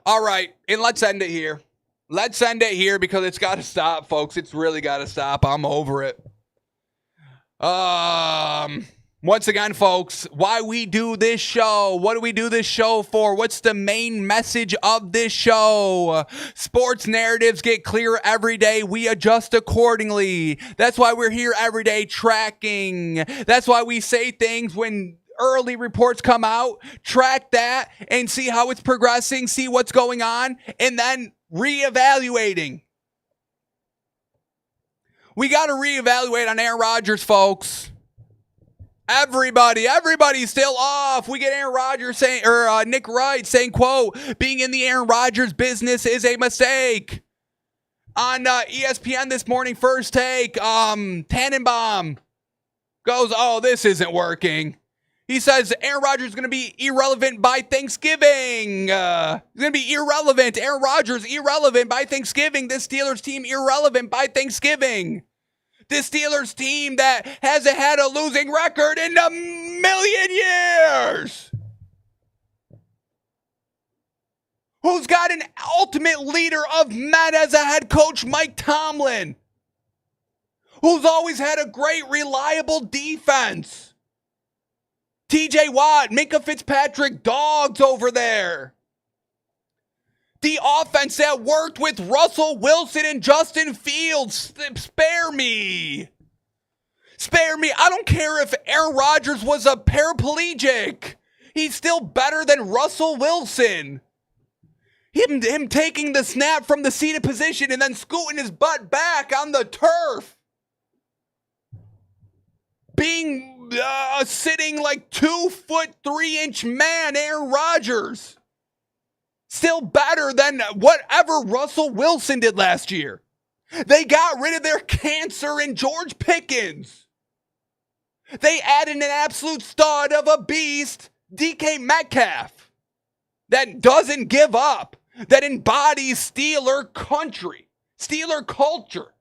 All right, and let's end it here. Let's end it here because it's got to stop, folks. It's really got to stop. I'm over it. Once again, folks, why we do this show? What do we do this show for? What's the main message of this show? Sports narratives get clearer every day. We adjust accordingly. That's why we're here every day tracking. That's why we say things when early reports come out, track that and see how it's progressing, see what's going on, and then reevaluating. We got to reevaluate on Aaron Rodgers, folks. Everybody's still off. We get Aaron Rodgers saying, or Nick Wright saying, quote, being in the Aaron Rodgers business is a mistake. On ESPN this morning, First Take, Tannenbaum goes, oh, this isn't working. He says Aaron Rodgers is going to be irrelevant by Thanksgiving. He's going to be irrelevant. Aaron Rodgers, irrelevant by Thanksgiving. This Steelers team, irrelevant by Thanksgiving. This Steelers team that hasn't had a losing record in a million years. Who's got an ultimate leader of men as a head coach, Mike Tomlin. Who's always had a great, reliable defense. TJ Watt, Minkah Fitzpatrick, dogs over there. The offense that worked with Russell Wilson and Justin Fields. Spare me. Spare me. I don't care if Aaron Rodgers was a paraplegic. He's still better than Russell Wilson. Him taking the snap from the seated position and then scooting his butt back on the turf. Being sitting like 2'3" man, Aaron Rodgers. Still better than whatever Russell Wilson did last year. They got rid of their cancer in George Pickens. They added an absolute stud of a beast, DK Metcalf, that doesn't give up, that embodies Steeler country, Steeler culture.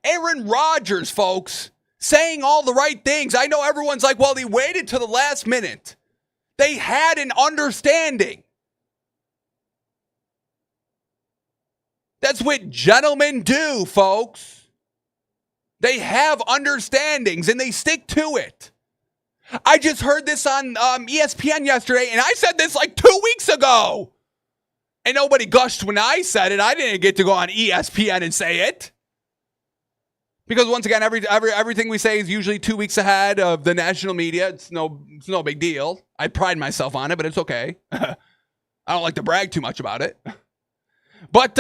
Aaron Rodgers, folks, saying all the right things. I know everyone's like, well, he waited to the last minute. They had an understanding. That's what gentlemen do, folks. They have understandings and they stick to it. I just heard this on ESPN yesterday, and I said this like 2 weeks ago. And nobody gushed when I said it. I didn't get to go on ESPN and say it. Because once again, everything we say is usually 2 weeks ahead of the national media. It's no big deal. I pride myself on it, but it's okay. I don't like to brag too much about it. But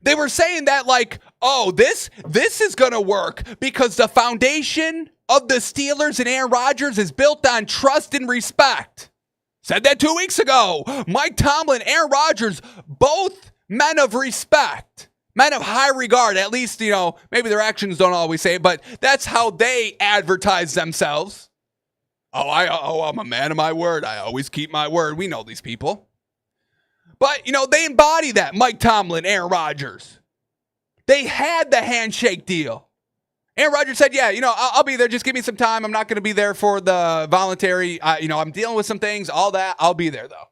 they were saying that like, oh, this is going to work because the foundation of the Steelers and Aaron Rodgers is built on trust and respect. Said that 2 weeks ago. Mike Tomlin, Aaron Rodgers, both men of respect. Men of high regard, at least, maybe their actions don't always say it, but that's how they advertise themselves. I'm a man of my word. I always keep my word. We know these people. But, they embody that. Mike Tomlin, Aaron Rodgers. They had the handshake deal. Aaron Rodgers said, yeah, I'll be there. Just give me some time. I'm not going to be there for the voluntary. I'm dealing with some things, all that. I'll be there, though.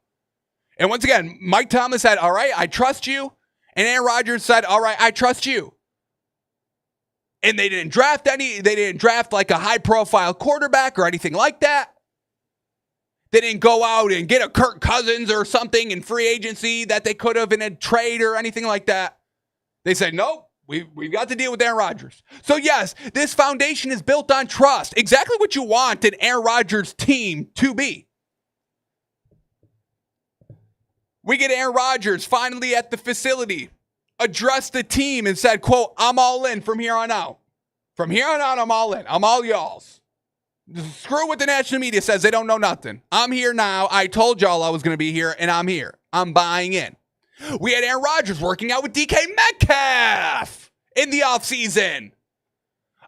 And once again, Mike Tomlin said, all right, I trust you. And Aaron Rodgers said, all right, I trust you. And they didn't draft like a high-profile quarterback or anything like that. They didn't go out and get a Kirk Cousins or something in free agency that they could have in a trade or anything like that. They said, nope, we've got to deal with Aaron Rodgers. So yes, this foundation is built on trust. Exactly what you want an Aaron Rodgers team to be. We get Aaron Rodgers finally at the facility, addressed the team and said, quote, I'm all in from here on out. From here on out, I'm all in. I'm all y'all's. Screw what the national media says. They don't know nothing. I'm here now. I told y'all I was going to be here, and I'm here. I'm buying in. We had Aaron Rodgers working out with DK Metcalf in the offseason.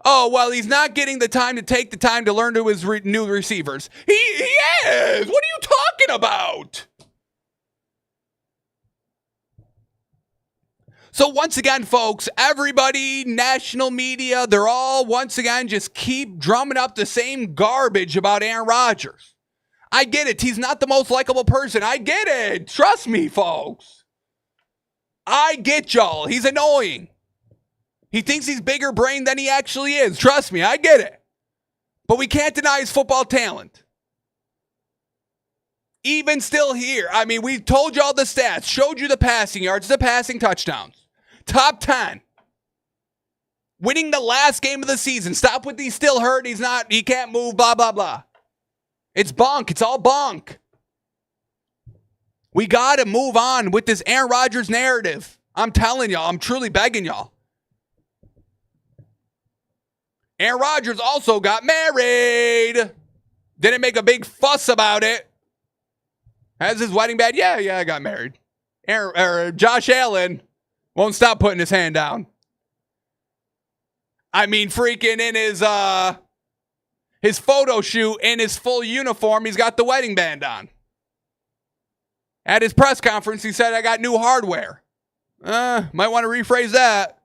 Oh, well, he's not getting the time to take the time to learn to his new receivers. He is. What are you talking about? So once again, folks, everybody, national media, they're all once again just keep drumming up the same garbage about Aaron Rodgers. I get it. He's not the most likable person. I get it. Trust me, folks. I get y'all. He's annoying. He thinks he's bigger brain than he actually is. Trust me, I get it. But we can't deny his football talent. Even still here, I mean, we told y'all the stats, showed you the passing yards, the passing touchdowns. Top 10. Winning the last game of the season. Stop with he's still hurt, he can't move, blah, blah, blah. It's bunk. It's all bunk. We got to move on with this Aaron Rodgers narrative. I'm telling y'all, I'm truly begging y'all. Aaron Rodgers also got married. Didn't make a big fuss about it. Has his wedding band? Yeah, I got married. Josh Allen won't stop putting his hand down. I mean, freaking in his photo shoot in his full uniform, he's got the wedding band on. At his press conference, he said, I got new hardware. Might want to rephrase that.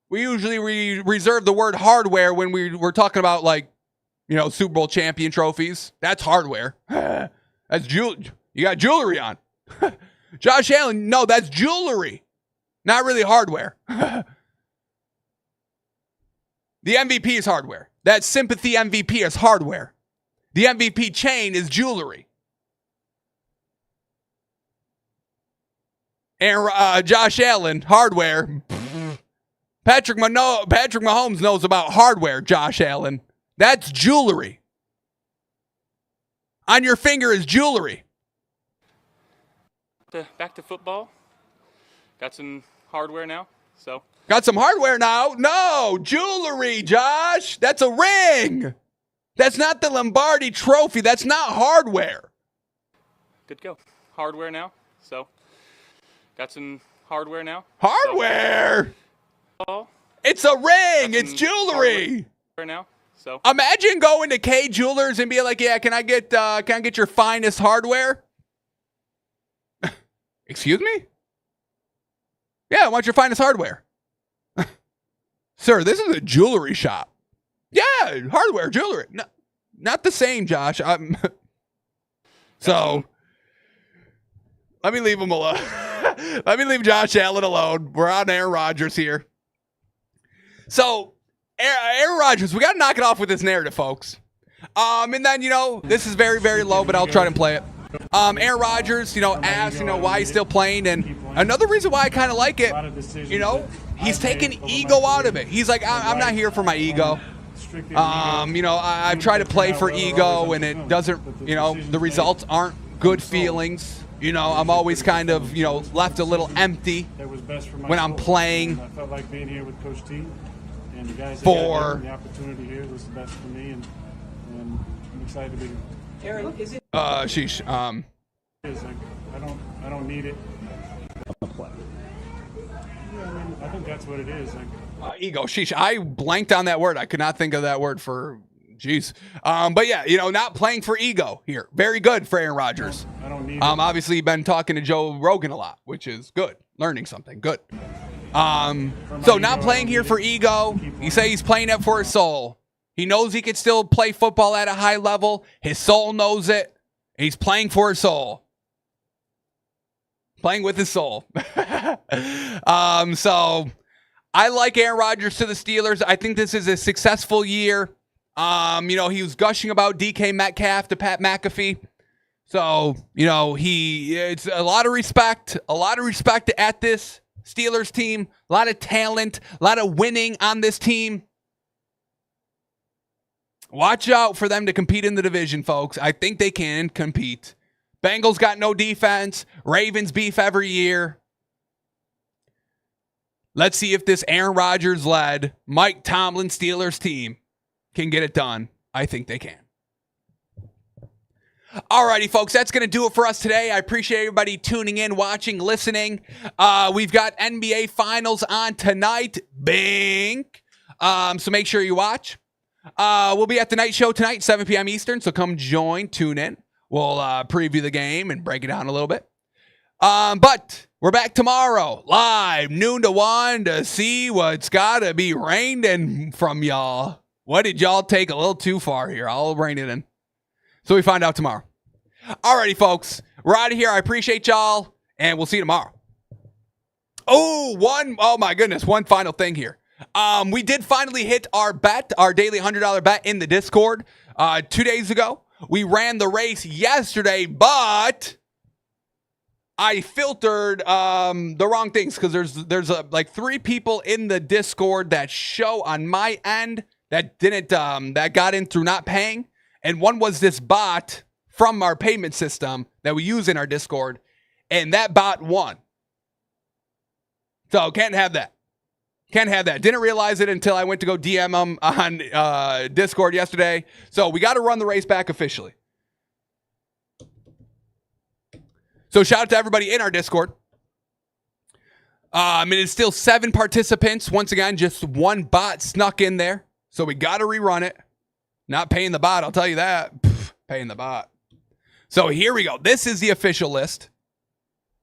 We usually reserve the word hardware when we're talking about, like, you know, Super Bowl champion trophies. That's hardware. That's jewelry. You got jewelry on. Josh Allen, no, that's jewelry. Not really hardware. The MVP is hardware. That sympathy MVP is hardware. The MVP chain is jewelry. And Josh Allen, hardware. Patrick Mahomes knows about hardware, Josh Allen. That's jewelry. On your finger is jewelry. Back to football. Got some hardware now, so. Got some hardware now? No, jewelry, Josh. That's a ring. That's not the Lombardi Trophy. That's not hardware. Good to go. Hardware now, so. Got some hardware now. Hardware? So. It's a ring. It's jewelry. Hardware now, so. Imagine going to K Jewelers and being like, "Yeah, can I get your finest hardware?" Excuse me? Yeah, I want your finest hardware. Sir, this is a jewelry shop. Yeah, hardware, jewelry. No, not the same, Josh. So, let me leave him alone. Let me leave Josh Allen alone. We're on Aaron Rodgers here. So, Aaron Rodgers, we got to knock it off with this narrative, folks. And then, you know, this is very, very low, but I'll try to play it. Aaron Rodgers, you know, asked, you know, why he's still playing. And another reason why I kind of like it, you know, he's taking ego out of it. He's like, I'm not here for my ego. You know, I've tried to play for ego, and it doesn't, you know, the results aren't good feelings. You know, I'm always kind of, you know, left a little empty when I'm playing. I felt like being here with Coach T, and the guys for the opportunity here was the best for me, and I'm excited to be here. Aaron, is it? Sheesh. It's like, I don't need it. Yeah, I think that's what it is. Like, Ego. Sheesh. I blanked on that word. I could not think of that word for. Jeez. But yeah, you know, not playing for ego here. Very good for Aaron Rodgers. I don't need it. Obviously, you've been talking to Joe Rogan a lot, which is good. Learning something. Good. So not playing here for ego. You say he's playing it for his soul. He knows he can still play football at a high level. His soul knows it. He's playing for his soul. Playing with his soul. So I like Aaron Rodgers to the Steelers. I think this is a successful year. You know, he was gushing about DK Metcalf to Pat McAfee. So, you know, it's a lot of respect at this Steelers team. A lot of talent, a lot of winning on this team. Watch out for them to compete in the division, folks. I think they can compete. Bengals got no defense. Ravens beef every year. Let's see if this Aaron Rodgers-led Mike Tomlin Steelers team can get it done. I think they can. Alrighty, folks, that's going to do it for us today. I appreciate everybody tuning in, watching, listening. We've got NBA Finals on tonight. Bing. So make sure you watch. We'll be at the night show tonight, 7 p.m. Eastern, so come join, tune in. We'll preview the game and break it down a little bit. But we're back tomorrow, live, noon to 1, to see what's got to be reined in from y'all. What did y'all take a little too far here? I'll rein it in. So we find out tomorrow. Alrighty, folks. We're out of here. I appreciate y'all, and we'll see you tomorrow. Oh my goodness, one final thing here. We did finally hit our bet, our daily $100 bet in the Discord 2 days ago. We ran the race yesterday, but I filtered the wrong things because there's like 3 people in the Discord that show on my end that didn't that got in through not paying, and one was this bot from our payment system that we use in our Discord, and that bot won. So can't have that. Can't have that. Didn't realize it until I went to go DM them on Discord yesterday. So we got to run the race back officially. So shout out to everybody in our Discord. And it's still 7 participants. Once again, just one bot snuck in there. So we got to rerun it. Not paying the bot, I'll tell you that. Paying the bot. So here we go. This is the official list.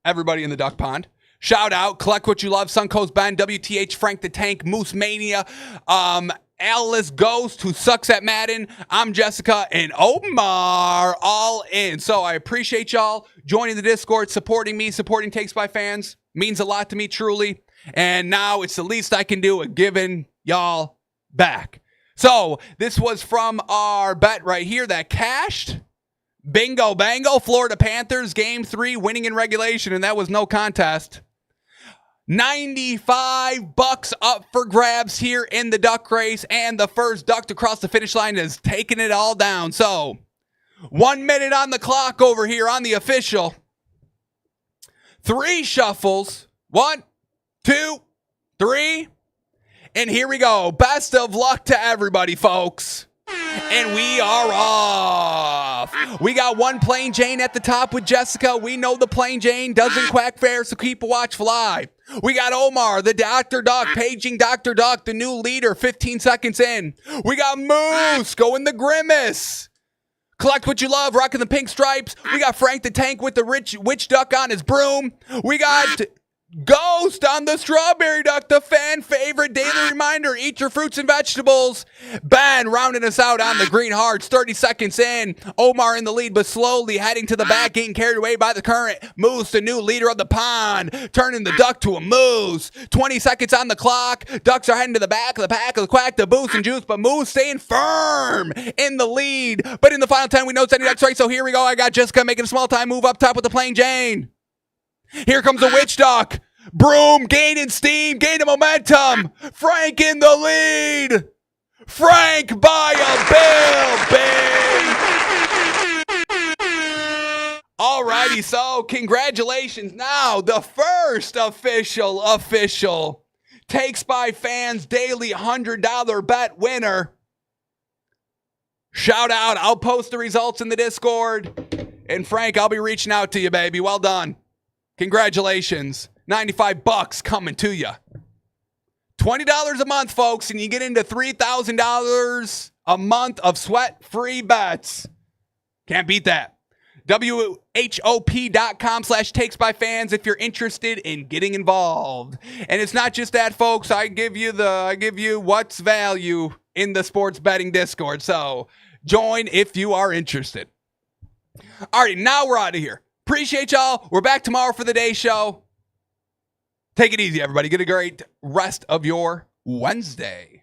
Everybody in the duck pond. Shout out, Collect What You Love, Suncoast Ben, WTH, Frank the Tank, Moose Mania, Alice Ghost, who sucks at Madden. I'm Jessica, and Omar, all in. So I appreciate y'all joining the Discord, supporting me, supporting Takes by Fans. Means a lot to me, truly. And now it's the least I can do at giving y'all back. So this was from our bet right here that cashed. Bingo bango, Florida Panthers, Game 3, winning in regulation, and that was no contest. $95 up for grabs here in the duck race, and the first duck to cross the finish line is taking it all down. So 1 minute on the clock over here on the official. 3 shuffles. 1, 2, 3. And here we go. Best of luck to everybody, folks. And we are off. We got one plain Jane at the top with Jessica. We know the plain Jane doesn't quack fair, so keep a watch fly. We got Omar, the Dr. Duck, paging Dr. Duck, the new leader, 15 seconds in. We got Moose going the grimace. Collect What You Love, rocking the pink stripes. We got Frank the Tank with the witch duck on his broom. We got Ghost on the strawberry duck, the fan favorite daily reminder. Eat your fruits and vegetables. Ben rounding us out on the green hearts. 30 seconds in. Omar in the lead, but slowly heading to the back, getting carried away by the current. Moose, the new leader of the pond, turning the duck to a moose. 20 seconds on the clock. Ducks are heading to the back of the pack of the quack, the boost and juice, but Moose staying firm in the lead. But in the final 10, we know it's any ducks right. So here we go. I got Jessica making a small time move up top with the plain Jane. Here comes the witch duck. Broom gaining steam, gaining momentum. Frank in the lead. Frank by a big. Alrighty, so congratulations. Now the first official Takes by Fans daily $100 bet winner. Shout out. I'll post the results in the Discord. And Frank, I'll be reaching out to you, baby. Well done. Congratulations. $95 coming to you. $20 a month, folks, and you get into $3,000 a month of sweat-free bets. Can't beat that. WHOP.com/takesbyfans if you're interested in getting involved. And it's not just that, folks. I give you what's value in the sports betting Discord. So join if you are interested. All right, now we're out of here. Appreciate y'all. We're back tomorrow for the day show. Take it easy, everybody. Get a great rest of your Wednesday.